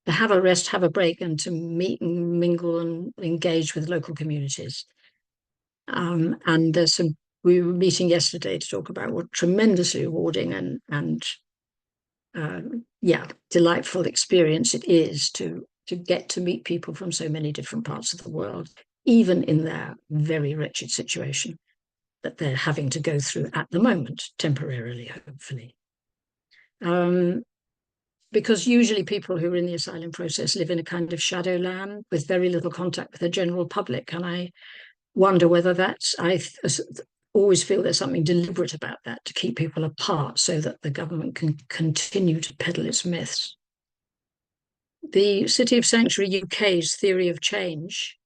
to have a rest, have a break, and to meet and mingle and engage with local communities. And we were meeting yesterday to talk about what tremendously rewarding and delightful experience it is to get to meet people from so many different parts of the world, even in their very wretched situation that they're having to go through at the moment, temporarily, hopefully. because usually people who are in the asylum process live in a kind of shadow land with very little contact with the general public. And I wonder whether that's, always feel there's something deliberate about that to keep people apart so that the government can continue to peddle its myths. The City of Sanctuary UK's theory of change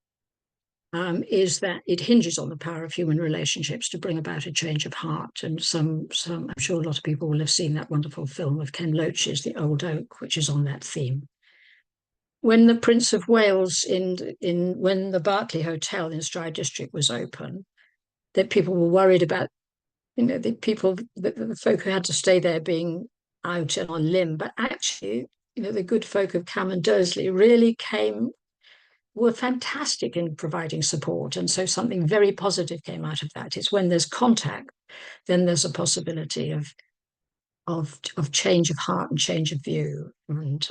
is that it hinges on the power of human relationships to bring about a change of heart. And I'm sure a lot of people will have seen that wonderful film of Ken Loach's The Old Oak, which is on that theme. When the Prince of Wales when the Berkeley Hotel in Stroud District was open, that people were worried about, the folk who had to stay there being out and on limb, but actually, the good folk of Cam and Dursley really were fantastic in providing support. And so something very positive came out of that. It's when there's contact, then there's a possibility of change of heart and change of view, and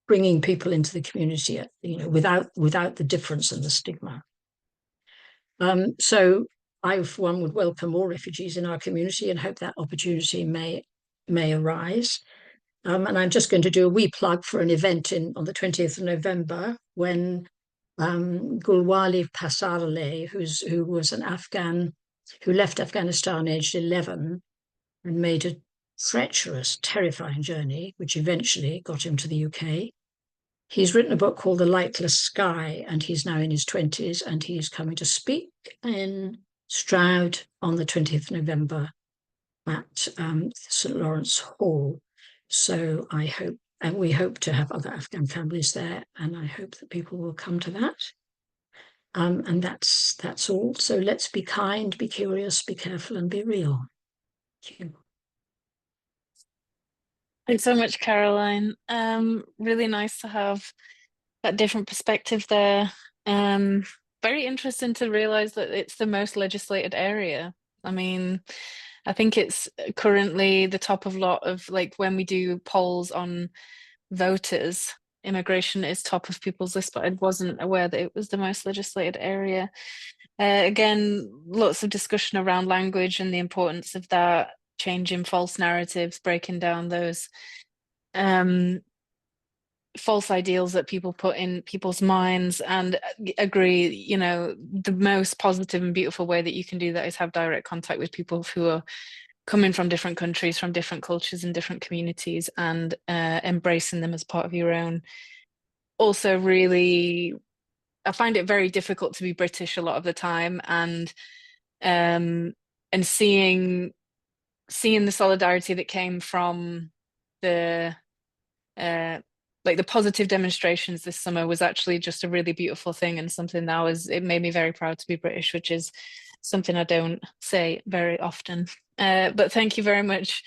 bringing people into the community, without the difference and the stigma. So I, for one, would welcome more refugees in our community and hope that opportunity may arise. And I'm just going to do a wee plug for an event on the 20th of November when Gulwali Pasarale, who was an Afghan who left Afghanistan aged 11 and made a treacherous, terrifying journey, which eventually got him to the UK. He's written a book called The Lightless Sky, and he's now in his 20s, and he's coming to speak in Stroud on the 20th of November at St. Lawrence Hall. So we hope to have other Afghan families there, and I hope that people will come to that. And that's all. So let's be kind, be curious, be careful, and be real. Thank you. Thanks so much, Caroline. Really nice to have that different perspective there. Very interesting to realize that it's the most legislated area. I mean, I think it's currently the top of a lot of, like, when we do polls on voters, immigration is top of people's list, but I wasn't aware that it was the most legislated area. Again, lots of discussion around language and the importance of that, changing false narratives, breaking down those false ideals that people put in people's minds, and agree, the most positive and beautiful way that you can do that is have direct contact with people who are coming from different countries, from different cultures and different communities, and embracing them as part of your own. Also, really, I find it very difficult to be British a lot of the time, and seeing the solidarity that came from the the positive demonstrations this summer was actually just a really beautiful thing, and something it made me very proud to be British, which is something I don't say very often. But thank you very much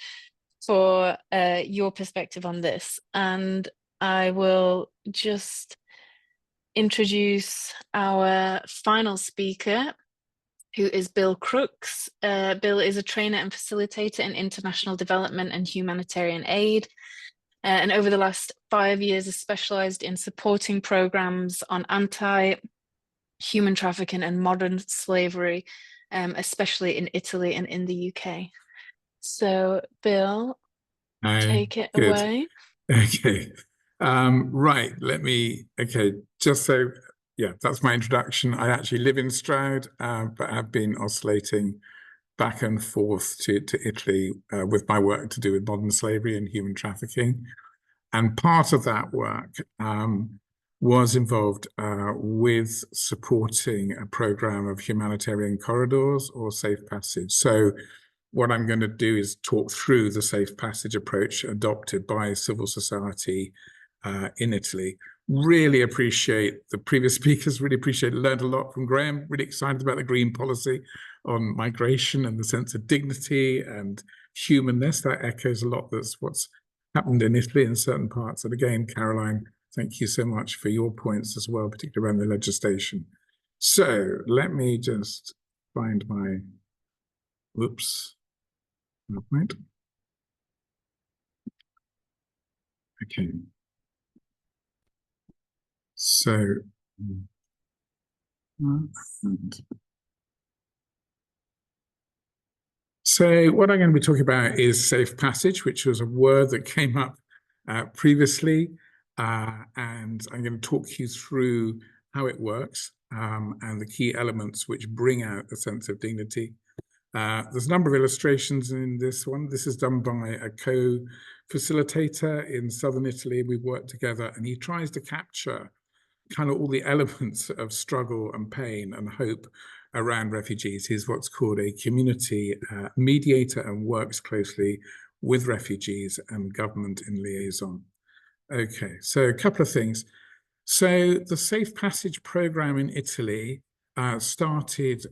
for your perspective on this. And I will just introduce our final speaker, who is Bill Crooks. Bill is a trainer and facilitator in international development and humanitarian aid. And over the last 5 years has specialised in supporting programmes on anti-human trafficking and modern slavery, especially in Italy and in the UK. So, Bill, take it away. Okay. Right, just so, that's my introduction. I actually live in Stroud, but I've been oscillating back and forth to Italy with my work to do with modern slavery and human trafficking. And part of that work was involved with supporting a program of humanitarian corridors or safe passage. So what I'm going to do is talk through the safe passage approach adopted by civil society in Italy. Really appreciate the previous speakers, learned a lot from Graham, really excited about the green policy on migration and the sense of dignity and humanness. That echoes a lot that's what's happened in Italy in certain parts. And again, Caroline, thank you so much for your points as well, particularly around the legislation. So let me just find my, point. Okay. So, what I'm going to be talking about is safe passage, which was a word that came up previously, and I'm going to talk you through how it works and the key elements which bring out a sense of dignity. There's a number of illustrations in this one. This is done by a co-facilitator in southern Italy. We've worked together, and he tries to capture kind of all the elements of struggle and pain and hope around refugees. He's what's called a community mediator and works closely with refugees and government in liaison. Okay, so a couple of things. So the Safe Passage program in Italy started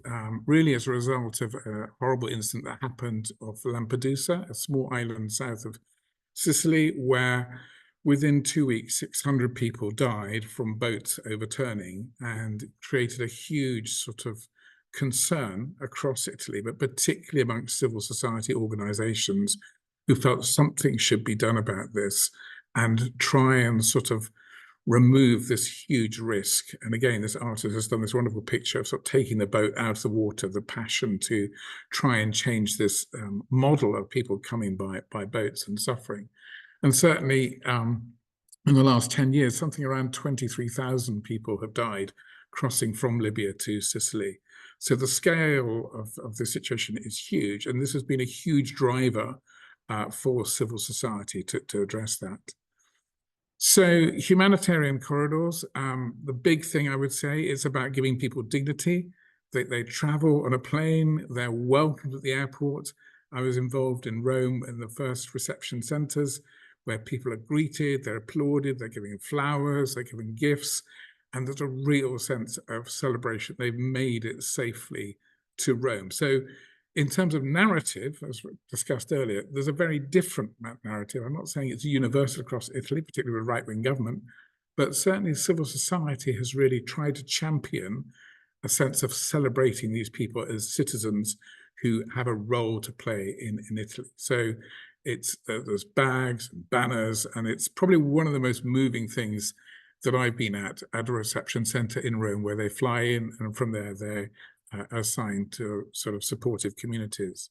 really as a result of a horrible incident that happened off Lampedusa, a small island south of Sicily, where within 2 weeks, 600 people died from boats overturning, and created a huge sort of concern across Italy, but particularly amongst civil society organizations who felt something should be done about this and try and sort of remove this huge risk. And again, this artist has done this wonderful picture of sort of taking the boat out of the water, the passion to try and change this model of people coming by boats and suffering. And certainly in the last 10 years, something around 23,000 people have died crossing from Libya to Sicily. So the scale of the situation is huge. And this has been a huge driver for civil society to address that. So humanitarian corridors, the big thing I would say is about giving people dignity. They travel on a plane, they're welcomed at the airport. I was involved in Rome in the first reception centers where people are greeted, they're applauded, they're given flowers, they're given gifts, and there's a real sense of celebration. They've made it safely to Rome. So in terms of narrative, as discussed earlier, there's a very different narrative. I'm not saying it's universal across Italy, particularly with right-wing government, but certainly civil society has really tried to champion a sense of celebrating these people as citizens who have a role to play in Italy. So it's there's bags and banners, and it's probably one of the most moving things that I've been at a reception center in Rome, where they fly in, and from there they're assigned to sort of supportive communities.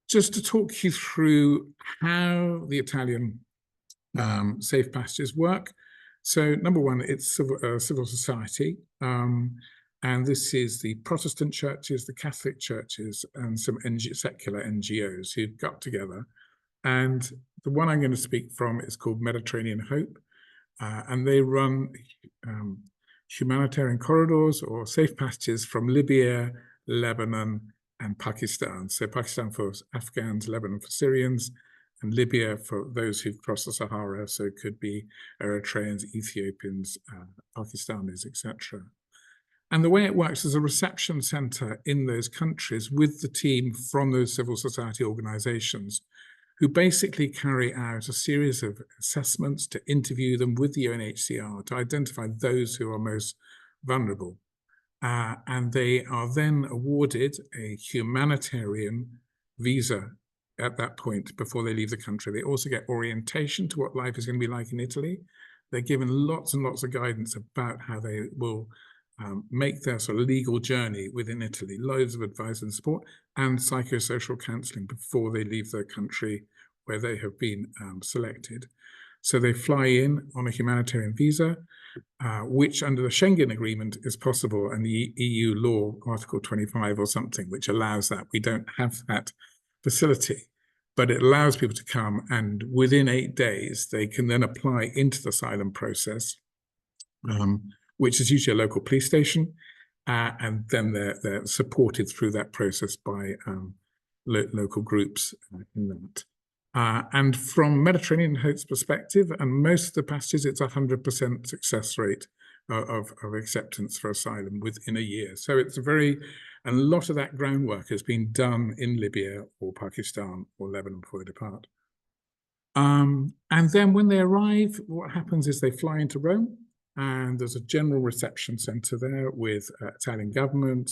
Just to talk you through how the Italian safe passages work. So number one, it's civil society. And this is the Protestant churches, the Catholic churches, and some secular NGOs who've got together. And the one I'm going to speak from is called Mediterranean Hope. And they run humanitarian corridors or safe passages from Libya, Lebanon, and Pakistan. So Pakistan for Afghans, Lebanon for Syrians, and Libya for those who've crossed the Sahara. So it could be Eritreans, Ethiopians, Pakistanis, etc. And the way it works is a reception center in those countries with the team from those civil society organizations who basically carry out a series of assessments to interview them with the UNHCR to identify those who are most vulnerable. And they are then awarded a humanitarian visa at that point before they leave the country. They also get orientation to what life is going to be like in Italy. They're given lots and lots of guidance about how they will make their sort of legal journey within Italy, loads of advice and support, and psychosocial counselling before they leave their country where they have been selected. So they fly in on a humanitarian visa, which under the Schengen Agreement is possible, and the EU law, Article 25 or something, which allows that. We don't have that facility, but it allows people to come, and within 8 days, they can then apply into the asylum process, which is usually a local police station, and then they're supported through that process by local groups in that. And from Mediterranean Hope's perspective, and most of the passages, it's 100% success rate of acceptance for asylum within a year. So it's and a lot of that groundwork has been done in Libya or Pakistan or Lebanon before they depart. And then when they arrive, what happens is they fly into Rome, and there's a general reception center there with Italian government,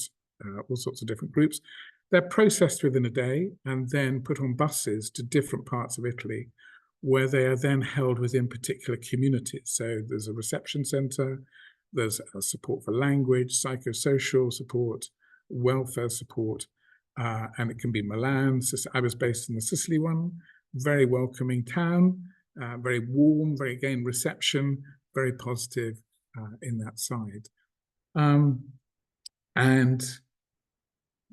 all sorts of different groups. They're processed within a day and then put on buses to different parts of Italy, where they are then held within particular communities. So there's a reception center, there's a support for language, psychosocial support, welfare support, and it can be Milan. I was based in the Sicily one, very welcoming town. very warm, very, again, reception, very positive in that side. And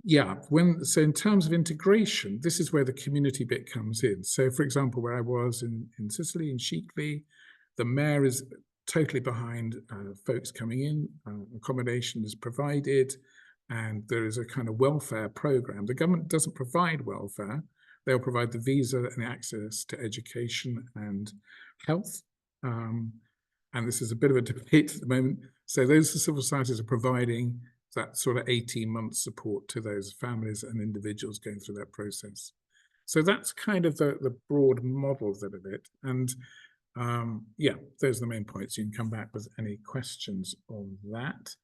yeah, so in terms of integration, this is where the community bit comes in. So for example, where I was in Sicily, in Chicli, the mayor is totally behind folks coming in, accommodation is provided, and there is a kind of welfare program. The government doesn't provide welfare. They'll provide the visa and access to education and health. And this is a bit of a debate at the moment. So those civil societies are providing that sort of 18-month support to those families and individuals going through that process. So that's kind of the broad model of it. And yeah, those are the main points. You can come back with any questions on that.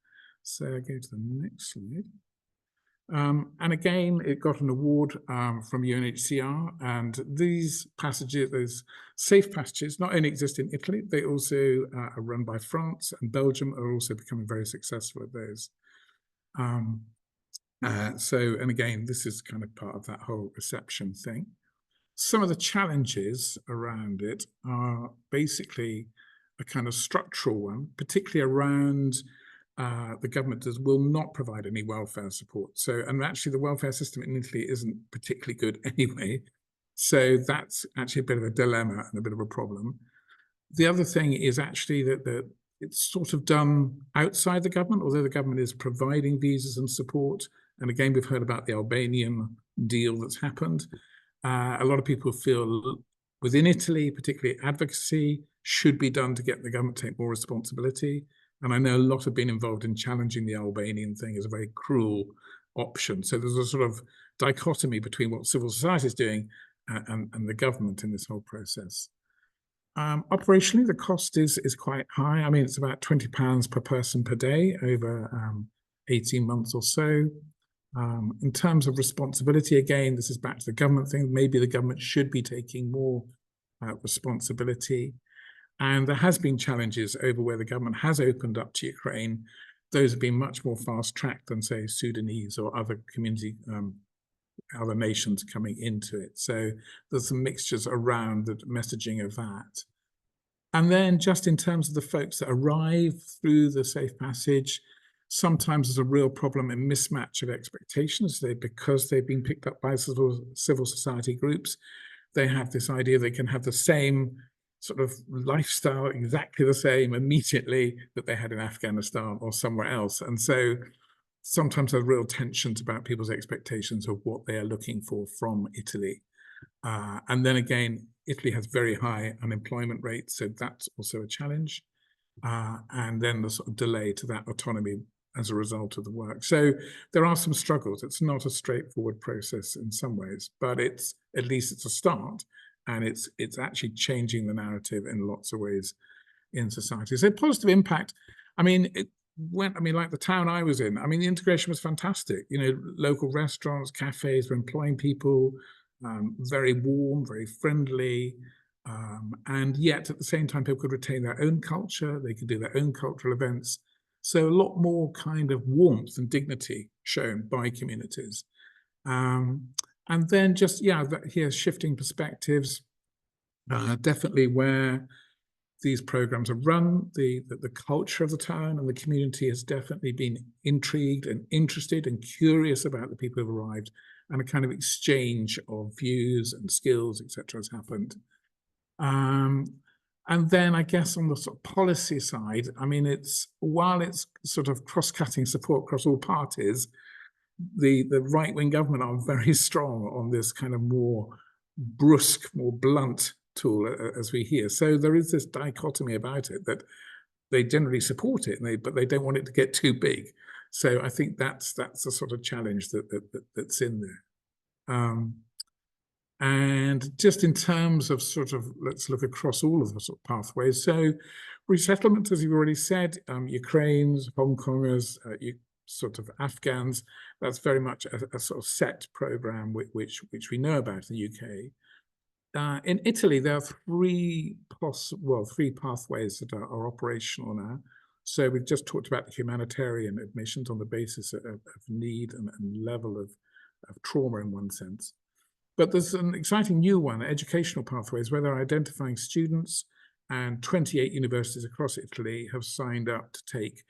So I go to the next slide. And again, it got an award from UNHCR, and these passages, those safe passages, not only exist in Italy, they also are run by France, and Belgium are also becoming very successful at those. And again, this is kind of part of that whole reception thing. Some of the challenges around it are basically a kind of structural one, particularly around the government will not provide any welfare support. So, and actually the welfare system in Italy isn't particularly good anyway. So that's actually a bit of a dilemma and a bit of a problem. The other thing is actually that it's sort of done outside the government, although the government is providing visas and support. And again, we've heard about the Albanian deal that's happened. A lot of people feel within Italy, particularly advocacy, should be done to get the government to take more responsibility. And I know a lot have been involved in challenging the Albanian thing as a very cruel option. So there's a sort of dichotomy between what civil society is doing and the government in this whole process. Operationally, the cost is quite high. I mean, it's about £20 per person per day over 18 months or so. In terms of responsibility, again, this is back to the government thing. Maybe the government should be taking more responsibility. And there has been challenges over where the government has opened up to Ukraine. Those have been much more fast-tracked than, say, Sudanese or other community, other nations coming into it. So there's some mixtures around the messaging of that. And then just in terms of the folks that arrive through the safe passage, sometimes there's a real problem in mismatch of expectations. Because they've been picked up by civil society groups, they have this idea they can have the same sort of lifestyle, exactly the same immediately that they had in Afghanistan or somewhere else. And so sometimes there's real tensions about people's expectations of what they are looking for from Italy. And then again, Italy has very high unemployment rates, so that's also a challenge. And then the sort of delay to that autonomy as a result of the work. So there are some struggles. It's not a straightforward process in some ways, but at least it's a start. And it's actually changing the narrative in lots of ways in society. So positive impact. I mean, like the town I was in, I mean, the integration was fantastic. You know, local restaurants, cafes were employing people, very warm, very friendly. And yet at the same time, people could retain their own culture. They could do their own cultural events. So a lot more kind of warmth and dignity shown by communities. And then just, yeah, here's shifting perspectives. Definitely where these programs are run, the culture of the town and the community has definitely been intrigued and interested and curious about the people who've arrived, and a kind of exchange of views and skills, etc., has happened. And then I guess on the sort of policy side, I mean, while it's sort of cross-cutting support across all parties, the right-wing government are very strong on this kind of more brusque, more blunt tool, as we hear. So there is this dichotomy about it that they generally support it, but they don't want it to get too big. So I think that's a sort of challenge that's in there. And just in terms of sort of, let's look across all of the sort of pathways. So resettlement, as you've already said, Ukrainians, Hong Kongers, sort of Afghans, that's very much a sort of set program which we know about in the UK. In Italy, there are three pathways that are operational now. So we've just talked about the humanitarian admissions on the basis of need and level of trauma in one sense. But there's an exciting new one, educational pathways, where they're identifying students, and 28 universities across Italy have signed up to take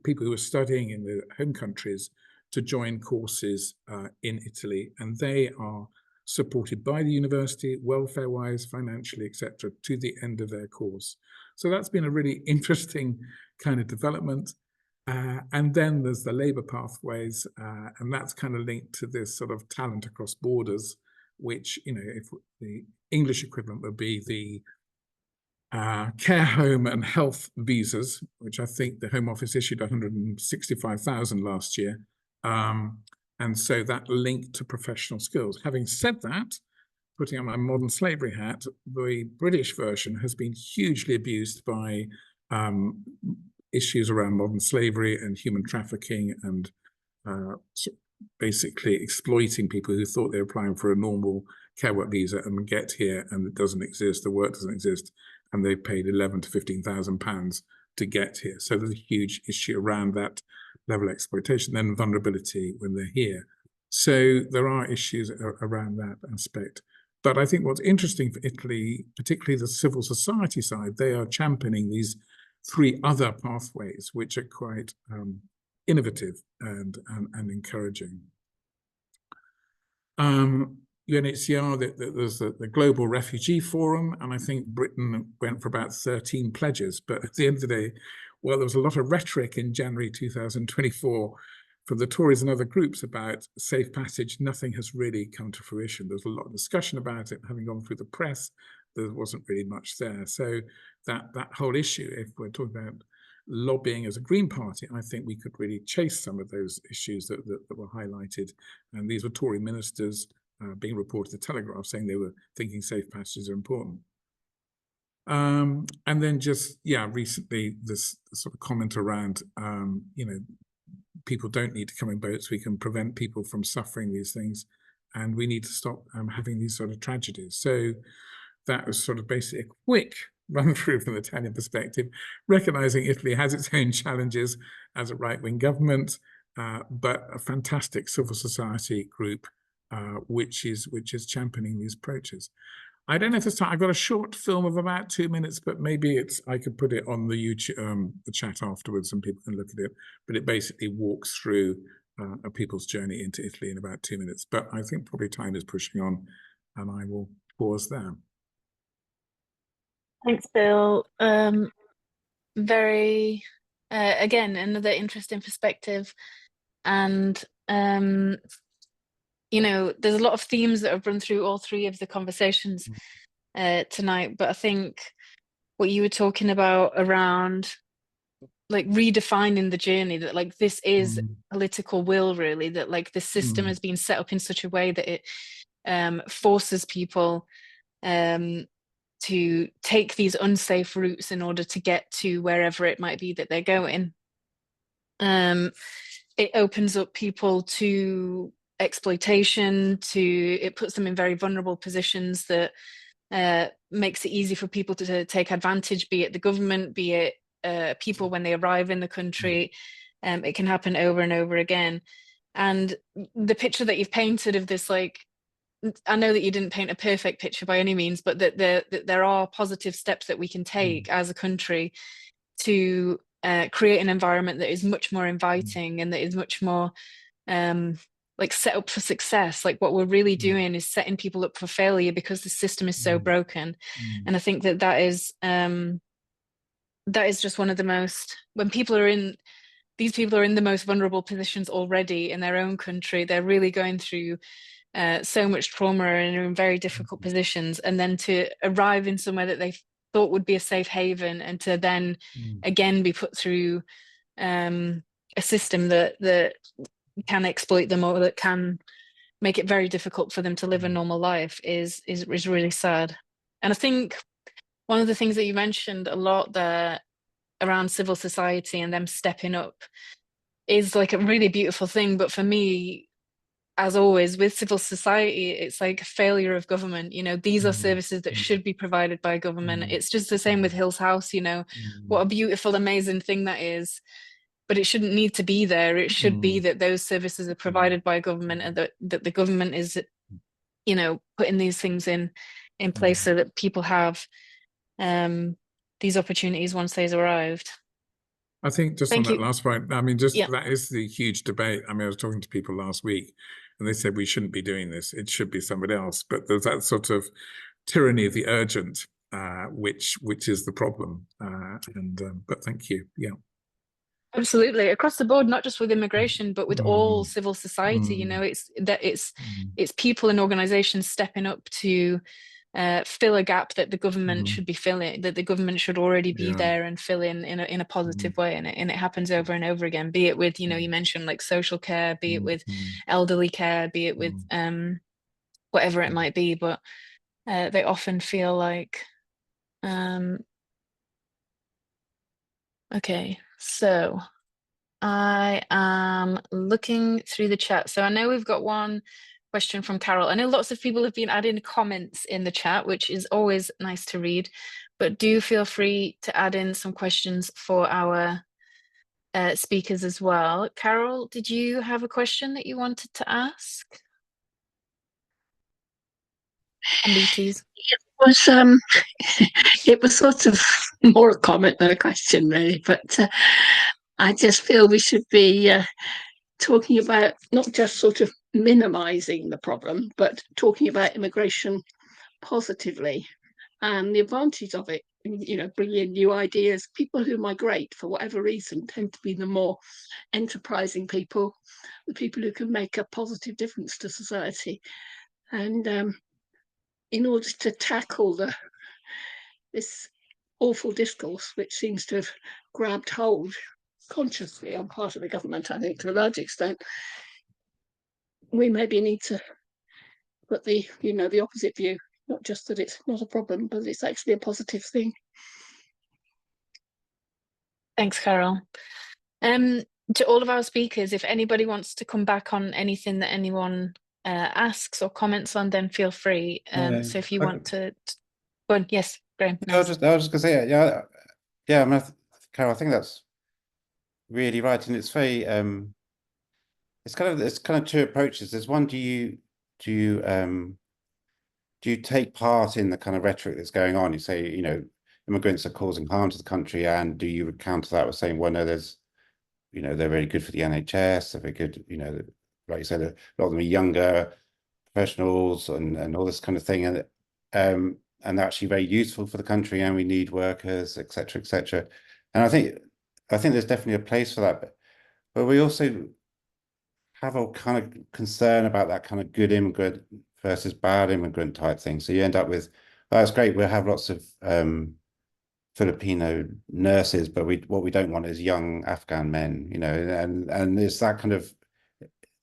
people who are studying in their home countries to join courses in Italy, and they are supported by the university, welfare-wise, financially, etc., to the end of their course. So that's been a really interesting kind of development. And then there's the labour pathways, and that's kind of linked to this sort of talent across borders, which, you know, if the English equivalent would be the care home and health visas, which I think the Home Office issued 165,000 last year. And so that linked to professional skills. Having said that, putting on my modern slavery hat, the British version has been hugely abused by issues around modern slavery and human trafficking, and basically exploiting people who thought they were applying for a normal care work visa and get here and it doesn't exist, the work doesn't exist, and they paid £11,000 to £15,000 to get here. So there's a huge issue around that level of exploitation, then vulnerability when they're here. So there are issues around that aspect. But I think what's interesting for Italy, particularly the civil society side, they are championing these 3 other pathways, which are quite innovative and encouraging. UNHCR, there's the Global Refugee Forum, and I think Britain went for about 13 pledges. But at the end of the day, well, there was a lot of rhetoric in January 2024 from the Tories and other groups about safe passage. Nothing has really come to fruition. There's a lot of discussion about it, having gone through the press. There wasn't really much there. So that whole issue, if we're talking about lobbying as a Green Party, I think we could really chase some of those issues that were highlighted. And these were Tory ministers being reported to the Telegraph saying they were thinking safe passages are important. And then just, yeah, recently this sort of comment around, you know, people don't need to come in boats. We can prevent people from suffering these things, and we need to stop having these sort of tragedies. So that was sort of basically a quick run through from the Italian perspective, recognizing Italy has its own challenges as a right-wing government, but a fantastic civil society group which is championing these approaches. I don't know if this time I've got a short film of about 2 minutes, but maybe I could put it on the YouTube, the chat afterwards, and people can look at it. But it basically walks through a people's journey into Italy in about 2 minutes. But I think probably time is pushing on, and I will pause there. Thanks, Bill. Very, again, another interesting perspective. And, you know, there's a lot of themes that have run through all 3 of the conversations tonight. But I think what you were talking about around like redefining the journey, that like this is political will, really, that like the system has been set up in such a way that it forces people to take these unsafe routes in order to get to wherever it might be that they're going. It opens up people to exploitation, it puts them in very vulnerable positions that makes it easy for people to take advantage, be it the government, be it people when they arrive in the country. It can happen over and over again. And the picture that you've painted of this, like, I know that you didn't paint a perfect picture by any means, but that there are positive steps that we can take as a country to create an environment that is much more inviting and that is much more like set up for success. Like what we're really doing is setting people up for failure because the system is so broken. And I think that is just one of the most, when these people are in the most vulnerable positions already in their own country, they're really going through so much trauma and are in very difficult positions, and then to arrive in somewhere that they thought would be a safe haven, and to then again be put through a system that can exploit them or that can make it very difficult for them to live a normal life is really sad. And I think one of the things that you mentioned a lot there around civil society and them stepping up is like a really beautiful thing. But for me, as always with civil society, it's like a failure of government. You know, these are services that should be provided by government. It's just the same with Hill's House, you know, what a beautiful, amazing thing that is. But it shouldn't need to be there. It should be that those services are provided by government, and that the government is putting these things in place so that people have these opportunities once they've arrived. I think just Thank on that you. last point, I mean, that is the huge debate. I mean, I was talking to people last week and they said we shouldn't be doing this. It should be somebody else. But there's that sort of tyranny of the urgent, which is the problem. But thank you. Yeah. Absolutely, across the board, not just with immigration, but with all civil society. It's people and organizations stepping up to fill a gap that the government should be filling, that the government should already be there and fill in a positive way. And it happens over and over again, be it with, you mentioned like social care, be it with elderly care, be it with whatever it might be. But they often feel like, okay, so I am looking through the chat. So I know we've got one question from Carol. I know lots of people have been adding comments in the chat, which is always nice to read, but do feel free to add in some questions for our speakers as well. Carol, did you have a question that you wanted to ask? And Beatty's. It was sort of more a comment than a question, really. But I just feel we should be talking about not just sort of minimising the problem, but talking about immigration positively and the advantage of it. Bringing in new ideas. People who migrate for whatever reason tend to be the more enterprising people, the people who can make a positive difference to society. And in order to tackle this awful discourse, which seems to have grabbed hold consciously on part of the government, I think, to a large extent, we maybe need to put the opposite view, not just that it's not a problem, but it's actually a positive thing. Thanks, Carol. To all of our speakers, if anybody wants to come back on anything that anyone asks or comments on, then feel free. So if you want to go on, yes, Graham. I was just gonna say, I mean, Carol, I think that's really right, and it's very it's kind of two approaches. There's one, do you take part in the kind of rhetoric that's going on? You say, immigrants are causing harm to the country, and do you counter that with saying, well, no, there's, they're very good for the NHS, they're very good, like you said, a lot of them are younger professionals and all this kind of thing, and they're actually very useful for the country, and we need workers, etc., etc. And I think there's definitely a place for that, but we also have a kind of concern about that kind of good immigrant versus bad immigrant type thing. So you end up with, well, that's great, we'll have lots of Filipino nurses, but what we don't want is young Afghan men, and there's that kind of,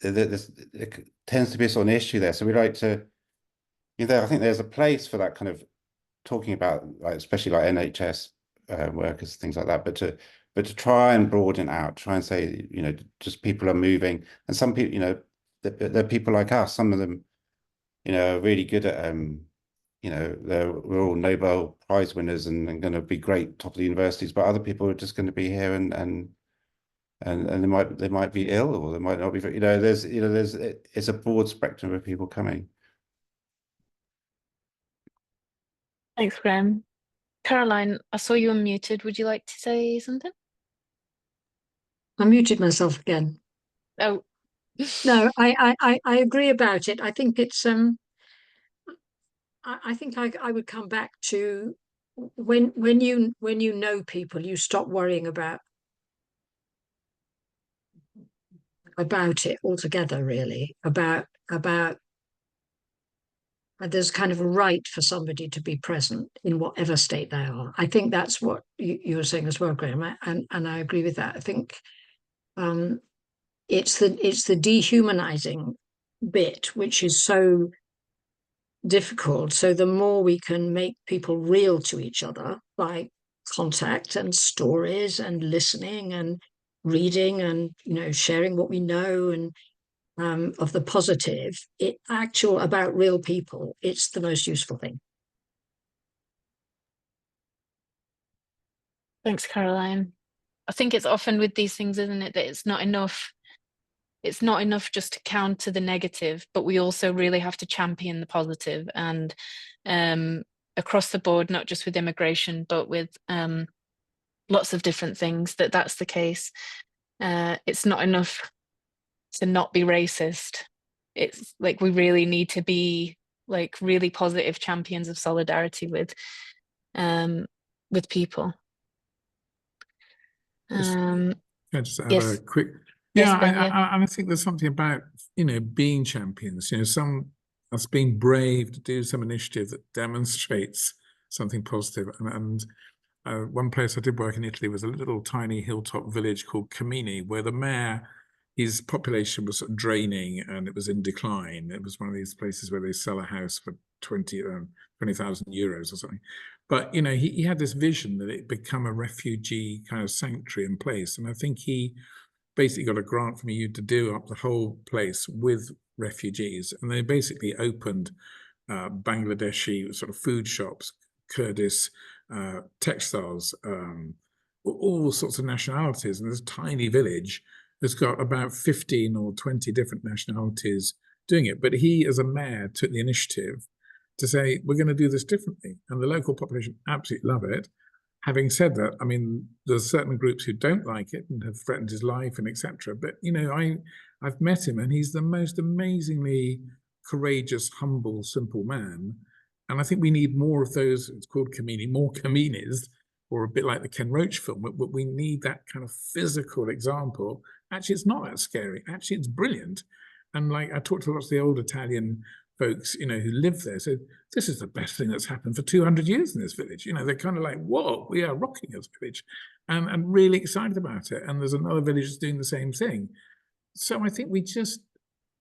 it tends to be a sort of issue there. So we like to, I think there's a place for that kind of talking about, like, especially like NHS workers, things like that, but to try and broaden out, try and say, just people are moving, and some people, they're people like us. Some of them, are really good at, we're all Nobel Prize winners and going to be great top of the universities, but other people are just going to be here and they might be ill, or they might not be. It's a broad spectrum of people coming. Thanks, Graham. Caroline, I saw you unmuted. Would you like to say something? I muted myself again. Oh. No, I agree about it. I think it's I think I would come back to when you know people, you stop worrying about it altogether, really, about there's kind of a right for somebody to be present in whatever state they are. I think that's what you were saying as well, Graham, and I agree with that. I think it's the dehumanizing bit which is so difficult. So the more we can make people real to each other by contact and stories and listening and reading and sharing what we know and of the positive, about real people, it's the most useful thing. Thanks, Caroline. I think it's often with these things, isn't it, that it's not enough it's not enough just to counter the negative, but we also really have to champion the positive, and across the board, not just with immigration, but with lots of different things, that's the case. It's not enough to not be racist. It's like we really need to be like really positive champions of solidarity with people. Can I just add Yes. a quick? Yes, Yeah, Ben, yeah. I think there's something about, you know, being champions. You know, some us being brave to do some initiative that demonstrates something positive. And one place I did work in Italy was a little tiny hilltop village called Camini, where the mayor, his population was sort of draining and it was in decline. It was one of these places where they sell a house for 20,000 euros or something. But, you know, he had this vision that it become a refugee kind of sanctuary in place. And I think he basically got a grant from EU to do up the whole place with refugees. And they basically opened Bangladeshi sort of food shops, Kurdish textiles, all sorts of nationalities. And this tiny village has got about 15 or 20 different nationalities doing it. But he, as a mayor, took the initiative to say, we're going to do this differently. And the local population absolutely love it. Having said that, I mean, there's certain groups who don't like it and have threatened his life and etc. But, you know, I've met him and he's the most amazingly courageous, humble, simple man. And I think we need more of those. It's called Camini, more Caminis, or a bit like the Ken Roach film. But we need that kind of physical example. Actually, it's not that scary. Actually, it's brilliant. And like I talked to lots of the old Italian folks, you know, who live there, said, this is the best thing that's happened for 200 years in this village. You know, they're kind of like, whoa, we are rocking this village, and really excited about it. And there's another village that's doing the same thing. So I think we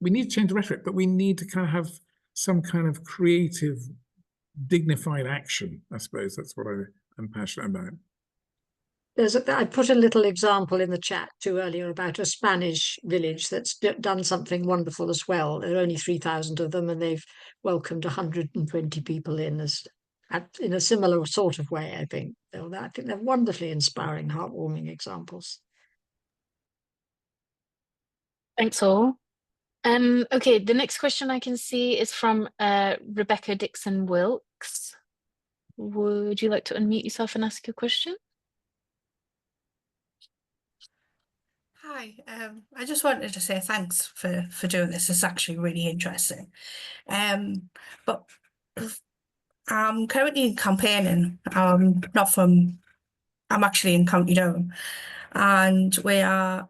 need to change the rhetoric, but we need to kind of have some kind of creative, dignified action. I suppose that's what I'm passionate about. I put a little example in the chat too earlier about a Spanish village that's done something wonderful as well. There are only 3,000 of them, and they've welcomed 120 people in a similar sort of way, I think. So I think they're wonderfully inspiring, heartwarming examples. Thanks all. Okay, the next question I can see is from Rebecca Dixon Wilkes. Would you like to unmute yourself and ask your question? Hi, I just wanted to say thanks for doing this. It's actually really interesting. But I'm currently campaigning. I'm actually in County Durham, and we are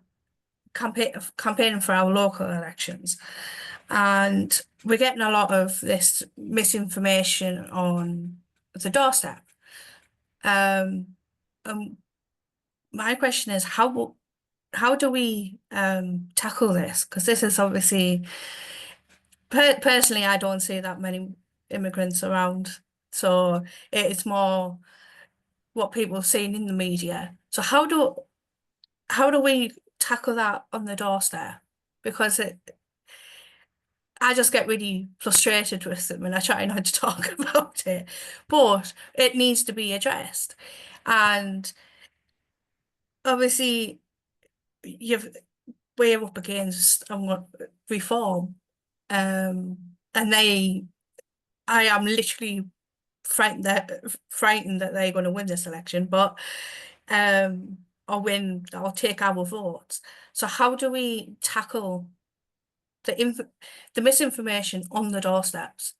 campaigning for our local elections, and we're getting a lot of this misinformation on the doorstep. My question is, how do we tackle this? Because this is obviously, personally, I don't see that many immigrants around. So it's more what people are seeing in the media. So how do we tackle that on the doorstep? Because I just get really frustrated with them and I try not to talk about it. But it needs to be addressed. And obviously, we're up against reform, and I am literally frightened that they're going to win this election, but or take our votes. So how do we tackle the misinformation on the doorsteps?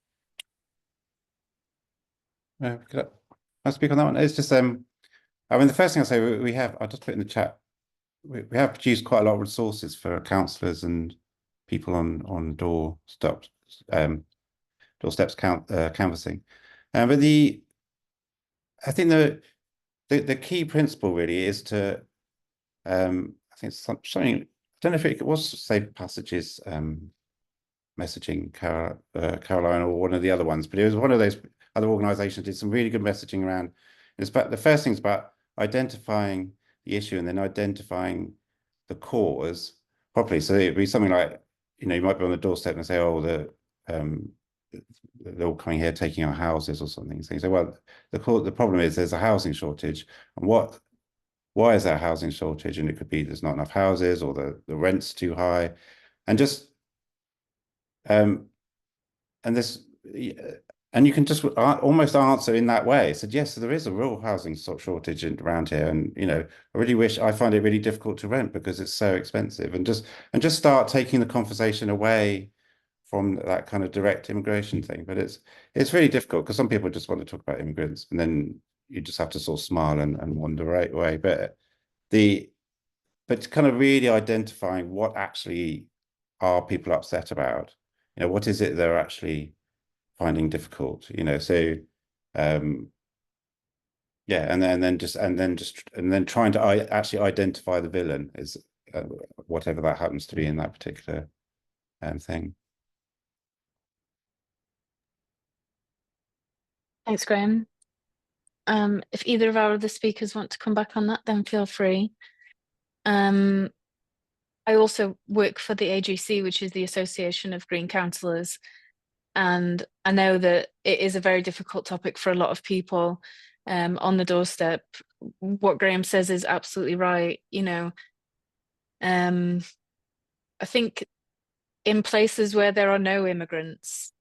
Could I speak on that one? It's just I mean, the first thing I'll say, I'll just put in the chat, we have produced quite a lot of resources for councillors and people on doorsteps canvassing. But I think the key principle really is to I think something, I don't know if it was Safe Passages messaging, Caroline, or one of the other ones, but it was one of those other organisations did some really good messaging around. The first thing is about identifying the issue and then identifying the cause properly. So it'd be something like, you know, you might be on the doorstep and say, oh, they're all coming here taking our houses or something. So you say, well, the problem is there's a housing shortage, and why is there a housing shortage? And it could be there's not enough houses, or the rent's too high, and just and this, and you can just almost answer in that way. Said, yes, there is a real housing shortage around here, and I find it really difficult to rent because it's so expensive, and just start taking the conversation away from that kind of direct immigration thing. But it's really difficult because some people just want to talk about immigrants, and then you just have to sort of smile and wander right away. But kind of really identifying what actually are people upset about, what is it they're actually finding difficult, so yeah, and then trying to actually identify the villain is whatever that happens to be in that particular thing. Thanks, Graham. If either of our other speakers want to come back on that, then feel free. I also work for the AGC, which is the Association of Green Councillors, and I know that it is a very difficult topic for a lot of people on the doorstep. What Graham says is absolutely right. I think in places where there are no immigrants,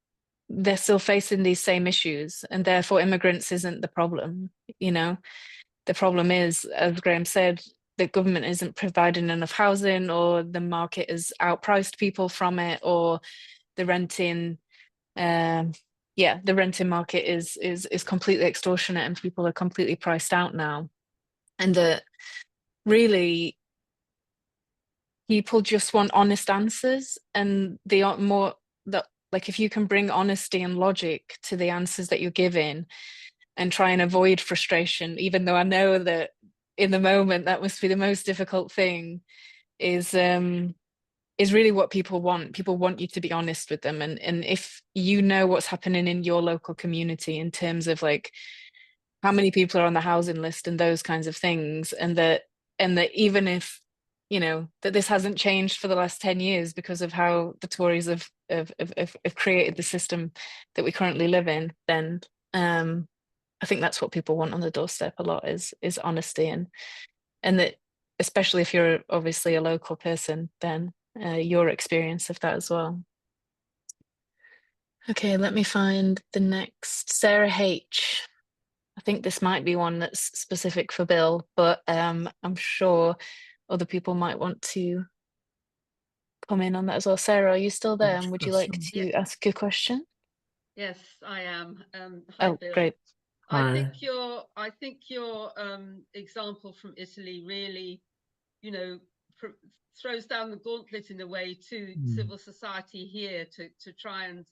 they're still facing these same issues, and therefore immigrants isn't the problem. The problem is, as Graham said, the government isn't providing enough housing, or the market has outpriced people from it, or the renting the renting market is completely extortionate, and people are completely priced out now. And that really people just want honest answers, and they are more that, like, if you can bring honesty and logic to the answers that you're giving and try and avoid frustration, even though I know that in the moment that must be the most difficult thing, is really what people want. People want you to be honest with them, and if you know what's happening in your local community in terms of like how many people are on the housing list and those kinds of things, and that even if that this hasn't changed for the last 10 years because of how the Tories have created the system that we currently live in, then I think that's what people want on the doorstep a lot, is honesty, and that, especially if you're obviously a local person, then your experience of that as well. Okay, let me find the next. Sarah H. I think this might be one that's specific for Bill, but I'm sure other people might want to come in on that as well. Sarah, are you still there? And would you like to ask a question? Yes, I am. Hi, oh, Bill. Great. I think your example from Italy really, throws down the gauntlet in a way to civil society here to try and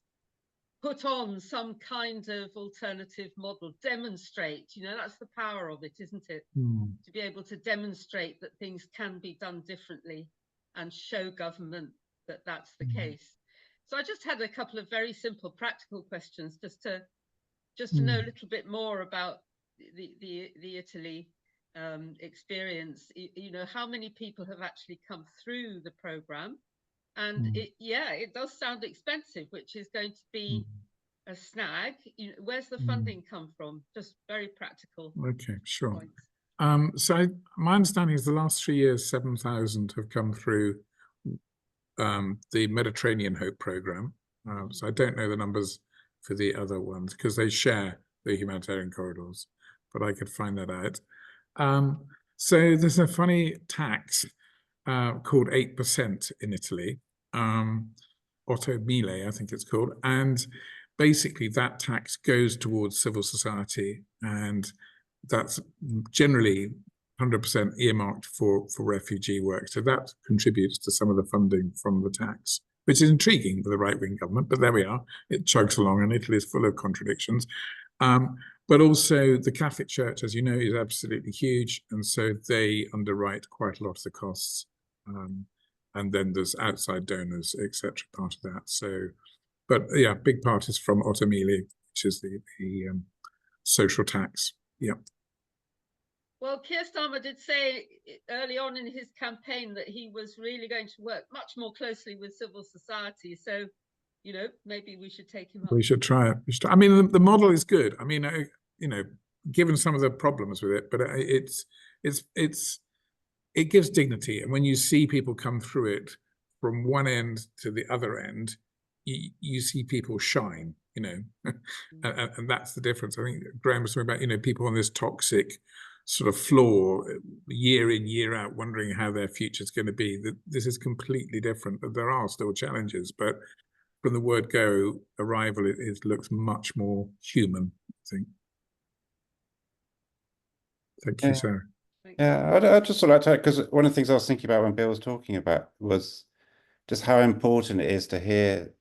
put on some kind of alternative model, demonstrate, that's the power of it, isn't it? To be able to demonstrate that things can be done differently and show government that that's the case. So I just had a couple of very simple practical questions just to know a little bit more about the Italy experience. How many people have actually come through the program? And it does sound expensive, which is going to be a snag. Where's the funding come from? Just very practical. Okay, sure. Points. So my understanding is the last 3 years, 7,000 have come through the Mediterranean Hope Programme. So I don't know the numbers for the other ones because they share the humanitarian corridors, but I could find that out. So there's a funny tax called 8% in Italy, Otto Mille, I think it's called, and basically that tax goes towards civil society, and that's generally 100% earmarked for refugee work. So that contributes to some of the funding from the tax, which is intriguing for the right-wing government, but there we are. It chugs along, and Italy is full of contradictions. But also the Catholic Church, as you know, is absolutely huge, and so they underwrite quite a lot of the costs. And then there's outside donors, etc. part of that. So, but yeah, big part is from Otto Mille, which is the social tax. Yeah. Well, Keir Starmer did say early on in his campaign that he was really going to work much more closely with civil society. So, maybe we should take him up. We should try it. I mean, the model is good. I mean, given some of the problems with it, but it gives dignity. And when you see people come through it from one end to the other end, you see people shine, you know, and that's the difference. I think Graham was talking about, you know, people on this toxic sort of floor, year in, year out, wondering how their future is going to be. That this is completely different. That there are still challenges, but from the word go, arrival, it looks much more human, I think. Thank you, Sarah. Yeah, I'd just like to, because one of the things I was thinking about when Bill was talking about was just how important it is to hear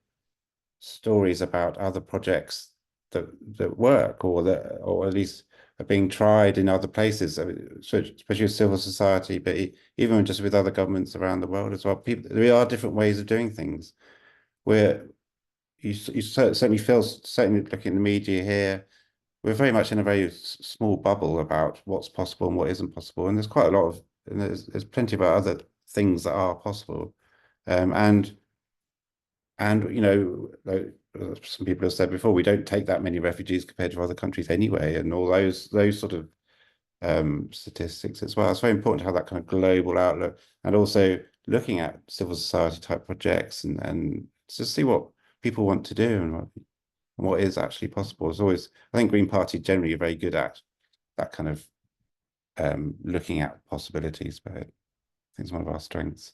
stories about other projects that work, or at least are being tried in other places. I mean, so especially with civil society, but even just with other governments around the world as well. There are different ways of doing things. Where you certainly feel, certainly looking at the media here, we're very much in a very small bubble about what's possible and what isn't possible, and there's quite a lot of, and there's plenty of other things that are possible, and you know, like some people have said before, we don't take that many refugees compared to other countries anyway, and all those sort of statistics as well. It's very important to have that kind of global outlook, and also looking at civil society type projects and to see what people want to do and what is actually possible. It's always, I think Green Party generally are very good at that kind of looking at possibilities, but I think it's one of our strengths.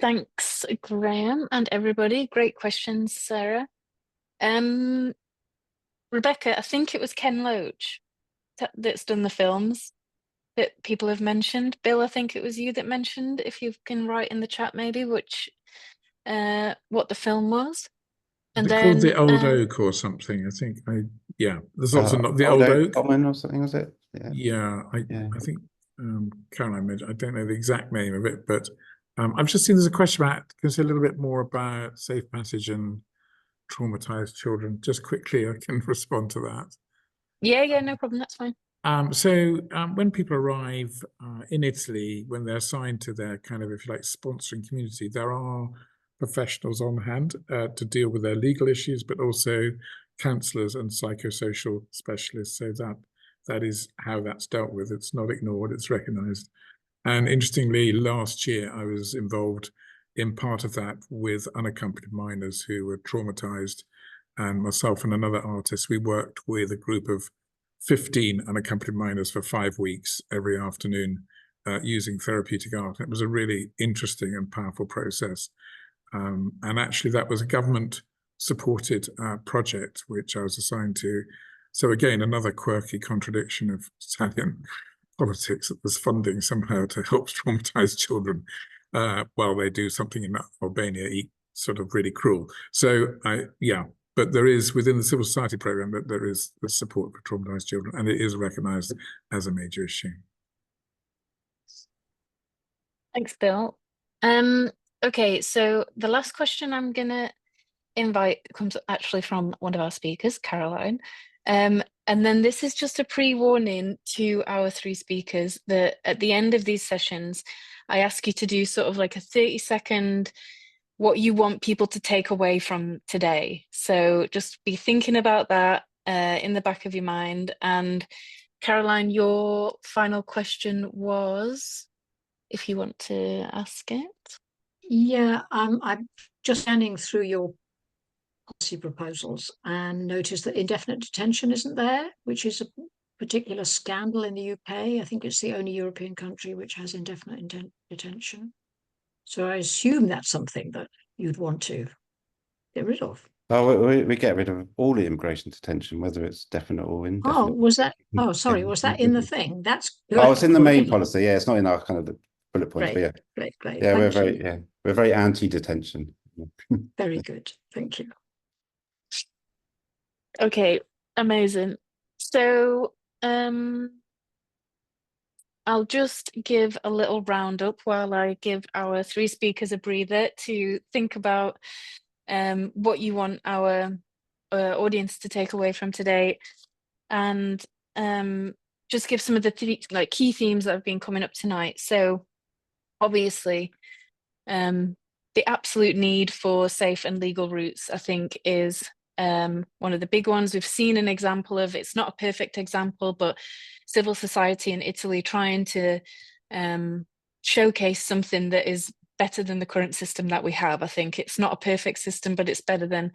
Thanks, Graham, and everybody. Great questions, Sarah. Rebecca, I think it was Ken Loach that's done the films that people have mentioned. Bill, I think it was you that mentioned, if you can write in the chat maybe, which what the film was. And They then called The Old Oak or something. I think there's also not The Old Oak Common or something, was it? Yeah, I think Caroline mentioned, I don't know the exact name of it, but I've just seen there's a question about, can you say a little bit more about safe passage and traumatized children? Just quickly, I can respond to that. Yeah, no problem, that's fine. So when people arrive in Italy, when they're assigned to their kind of, if you like, sponsoring community, there are professionals on hand to deal with their legal issues, but also counsellors and psychosocial specialists. So that is how that's dealt with. It's not ignored, it's recognised. And interestingly, last year I was involved in part of that with unaccompanied minors who were traumatised, and myself and another artist, we worked with a group of 15 unaccompanied minors for 5 weeks every afternoon using therapeutic art. It was a really interesting and powerful process. And actually that was a government supported project which I was assigned to. So again, another quirky contradiction of Italian politics, that there's funding somehow to help traumatized children while they do something in Albania sort of really cruel. So but there is, within the civil society program, that there is the support for traumatized children, and it is recognized as a major issue. Thanks, Bill. Okay, so the last question I'm gonna invite comes actually from one of our speakers, Caroline. And then this is just a pre-warning to our 3 speakers that at the end of these sessions, I ask you to do sort of like a 30-second what you want people to take away from today. So just be thinking about that in the back of your mind. And Caroline, your final question was, if you want to ask it. Yeah, I'm just scanning through your policy proposals and noticed that indefinite detention isn't there, which is a particular scandal in the UK. I think it's the only European country which has indefinite detention. So I assume that's something that you'd want to get rid of. Oh, we get rid of all the immigration detention, whether it's definite or indefinite. Oh, was that? Oh, sorry, was that in the thing? That's good. Oh, it's in the main policy. Yeah, it's not in our kind of the bullet points. Great, but yeah, great. Yeah, Thank we're very anti-detention. Very good. Thank you. Okay, amazing. So I'll just give a little roundup while I give our 3 speakers a breather to think about what you want our audience to take away from today, and just give some of the key themes that have been coming up tonight. So obviously, the absolute need for safe and legal routes, I think, is one of the big ones. We've seen an example of, it's not a perfect example, but civil society in Italy trying to showcase something that is better than the current system that we have. I think it's not a perfect system, but it's better than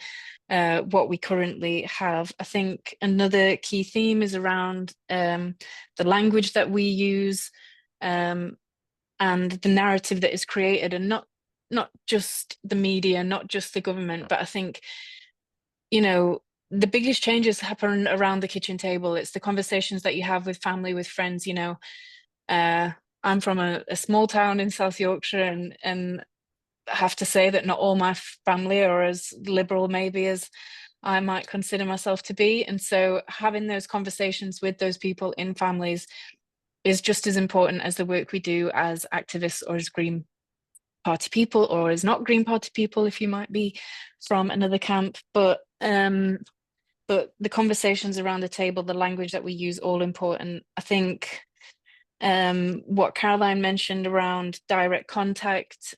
what we currently have. I think another key theme is around the language that we use, and the narrative that is created, and not just the media, not just the government, but I think, you know, the biggest changes happen around the kitchen table. It's the conversations that you have with family, with friends. You know, I'm from a small town in South Yorkshire, and I have to say that not all my family are as liberal maybe as I might consider myself to be. And so having those conversations with those people in families is just as important as the work we do as activists, or as Green Party people, or as not Green Party people if you might be from another camp. But the conversations around the table, the language that we use, all important. I think what Caroline mentioned around direct contact,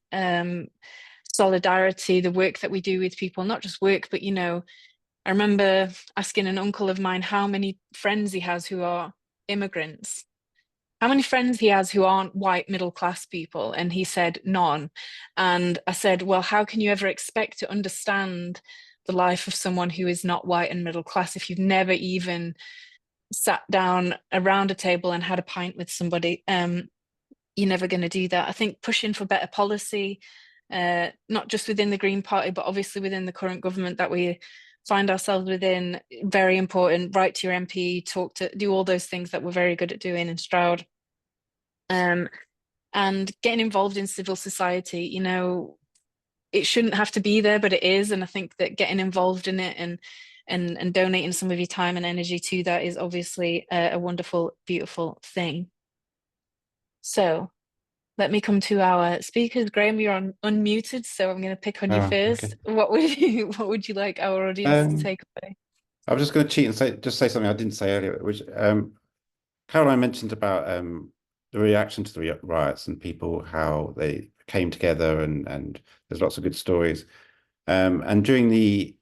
solidarity, the work that we do with people, not just work, but, you know, I remember asking an uncle of mine how many friends he has who are immigrants, how many friends he has who aren't white middle class people, and he said none. And I said, well, how can you ever expect to understand the life of someone who is not white and middle class if you've never even sat down around a table and had a pint with somebody? You're never going to do that. I think pushing for better policy, not just within the Green Party, but obviously within the current government that we find ourselves within, very important. Write to your MP, do all those things that we're very good at doing in Stroud. And getting involved in civil society, you know, it shouldn't have to be there, but it is. And I think that getting involved in it and donating some of your time and energy to that is obviously a wonderful, beautiful thing. So let me come to our speakers. Graham, you're unmuted, so I'm going to pick on you first. Okay. What would you like our audience to take away? I was just going to cheat and say something I didn't say earlier, which Caroline mentioned about the reaction to the riots and people, how they came together, and there's lots of good stories. And during the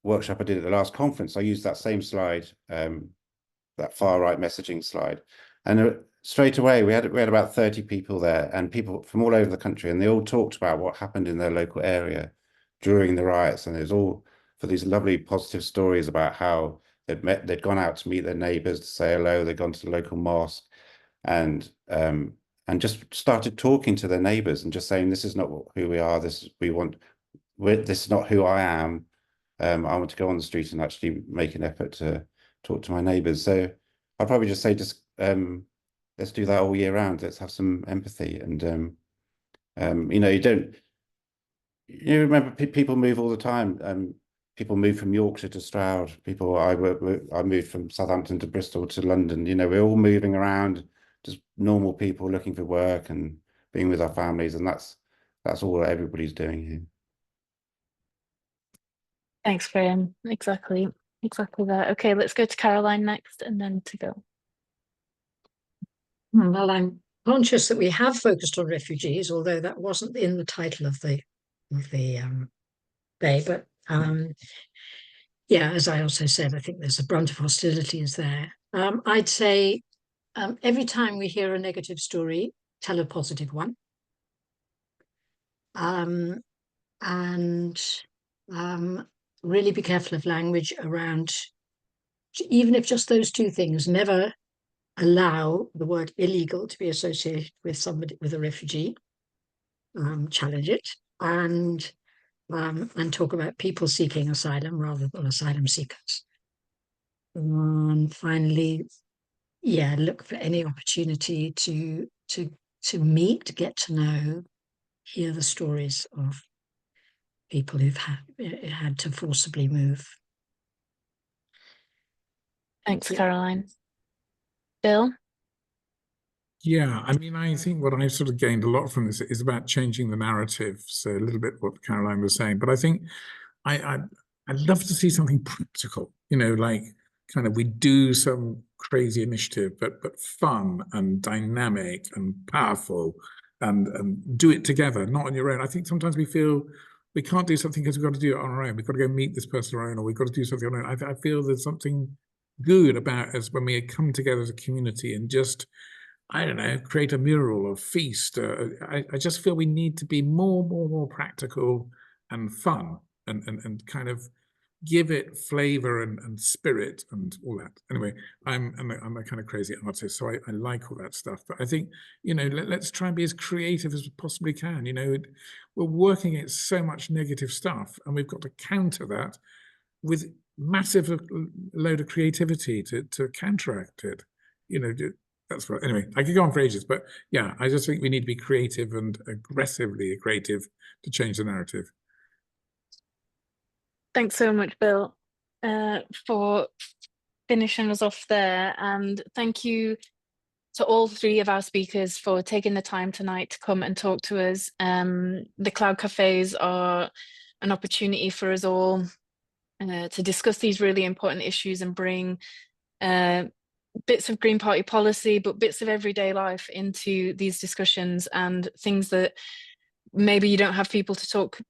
workshop I did at the last conference, I used that same slide, that far right messaging slide, and straight away we had about 30 people there, and people from all over the country, and they all talked about what happened in their local area during the riots, and it was all for these lovely positive stories about how they'd gone out to meet their neighbours to say hello, they'd gone to the local mosque, and just started talking to their neighbours and just saying, this is not who we are, this is not who I am. I want to go on the street and actually make an effort to talk to my neighbours. So I'd probably just say, let's do that all year round. Let's have some empathy. And you know, you remember people move all the time. People move from Yorkshire to Stroud. I moved from Southampton to Bristol to London. You know, we're all moving around, just normal people looking for work and being with our families, and that's all everybody's doing here. Thanks, Graham. Exactly that. Okay, let's go to Caroline next, and then to go. Well, I'm conscious that we have focused on refugees, although that wasn't in the title of the day. But yeah, as I also said, I think there's a brunt of hostilities there. I'd say every time we hear a negative story, tell a positive one. And really be careful of language around, even if just those two things, never allow the word illegal to be associated with somebody, with a refugee. Challenge it, and talk about people seeking asylum rather than asylum seekers. And finally, yeah, look for any opportunity to meet, get to know, hear the stories of people who've had to forcibly move. Thanks, Caroline. Bill? Yeah, I mean, I think what I've sort of gained a lot from this is about changing the narrative. So a little bit what Caroline was saying, but I think I'd love to see something practical, you know, like kind of we do some crazy initiative, but fun and dynamic and powerful, and do it together, not on your own. I think sometimes we feel we can't do something because we've got to do it on our own. We've got to go meet this person on our own, or we've got to do something on our own. I feel there's something good about us when we come together as a community and just I don't know, create a mural or feast. I just feel we need to be more practical and fun and kind of give it flavor and spirit and all that. Anyway, I'm a kind of crazy artist, so I like all that stuff. But I think, you know, let's try and be as creative as we possibly can. You know, we're working at so much negative stuff, and we've got to counter that with massive load of creativity to counteract it. You know, that's what. Anyway, I could go on for ages, but yeah, I just think we need to be creative and aggressively creative to change the narrative. Thanks so much, Bill, for finishing us off there. And thank you to all three of our speakers for taking the time tonight to come and talk to us. The Cloud Cafes are an opportunity for us all to discuss these really important issues and bring bits of Green Party policy, but bits of everyday life into these discussions, and things that maybe you don't have people to talk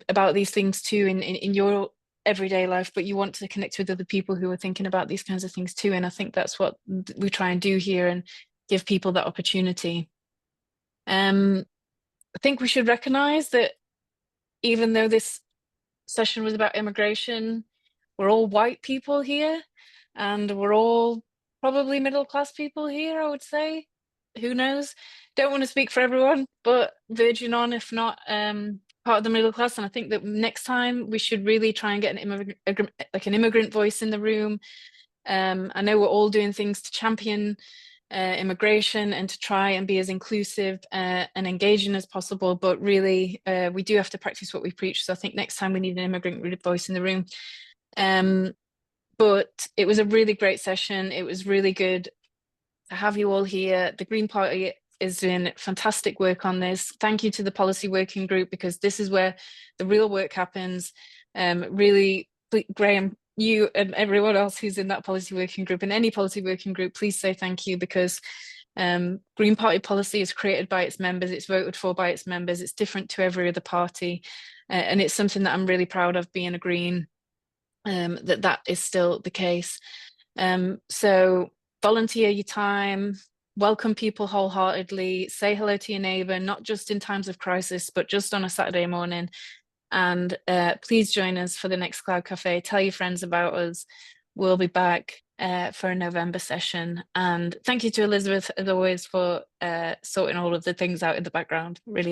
about these things too in your everyday life, but you want to connect with other people who are thinking about these kinds of things too. And I think that's what we try and do here, and give people that opportunity. I think we should recognize that even though this session was about immigration, we're all white people here, and we're all probably middle-class people here, I would say. Who knows? Don't want to speak for everyone, but verging on, if not part of the middle class. And I think that next time we should really try and get an immigrant voice in the room. I know we're all doing things to champion immigration and to try and be as inclusive and engaging as possible, but really we do have to practice what we preach. So I think next time we need an immigrant voice in the room. But it was a really great session. It was really good to have you all here. The Green Party is doing fantastic work on this. Thank you to the policy working group, because this is where the real work happens. Really, Graham, you and everyone else who's in that policy working group and any policy working group, please say thank you, because Green Party policy is created by its members, it's voted for by its members, it's different to every other party, and it's something that I'm really proud of, being a Green, that is still the case. So volunteer your time, welcome people wholeheartedly, say hello to your neighbour, not just in times of crisis, but just on a Saturday morning. And please join us for the next Cloud Cafe. Tell your friends about us. We'll be back for a November session. And thank you to Elizabeth, as always, for sorting all of the things out in the background. Really appreciate it.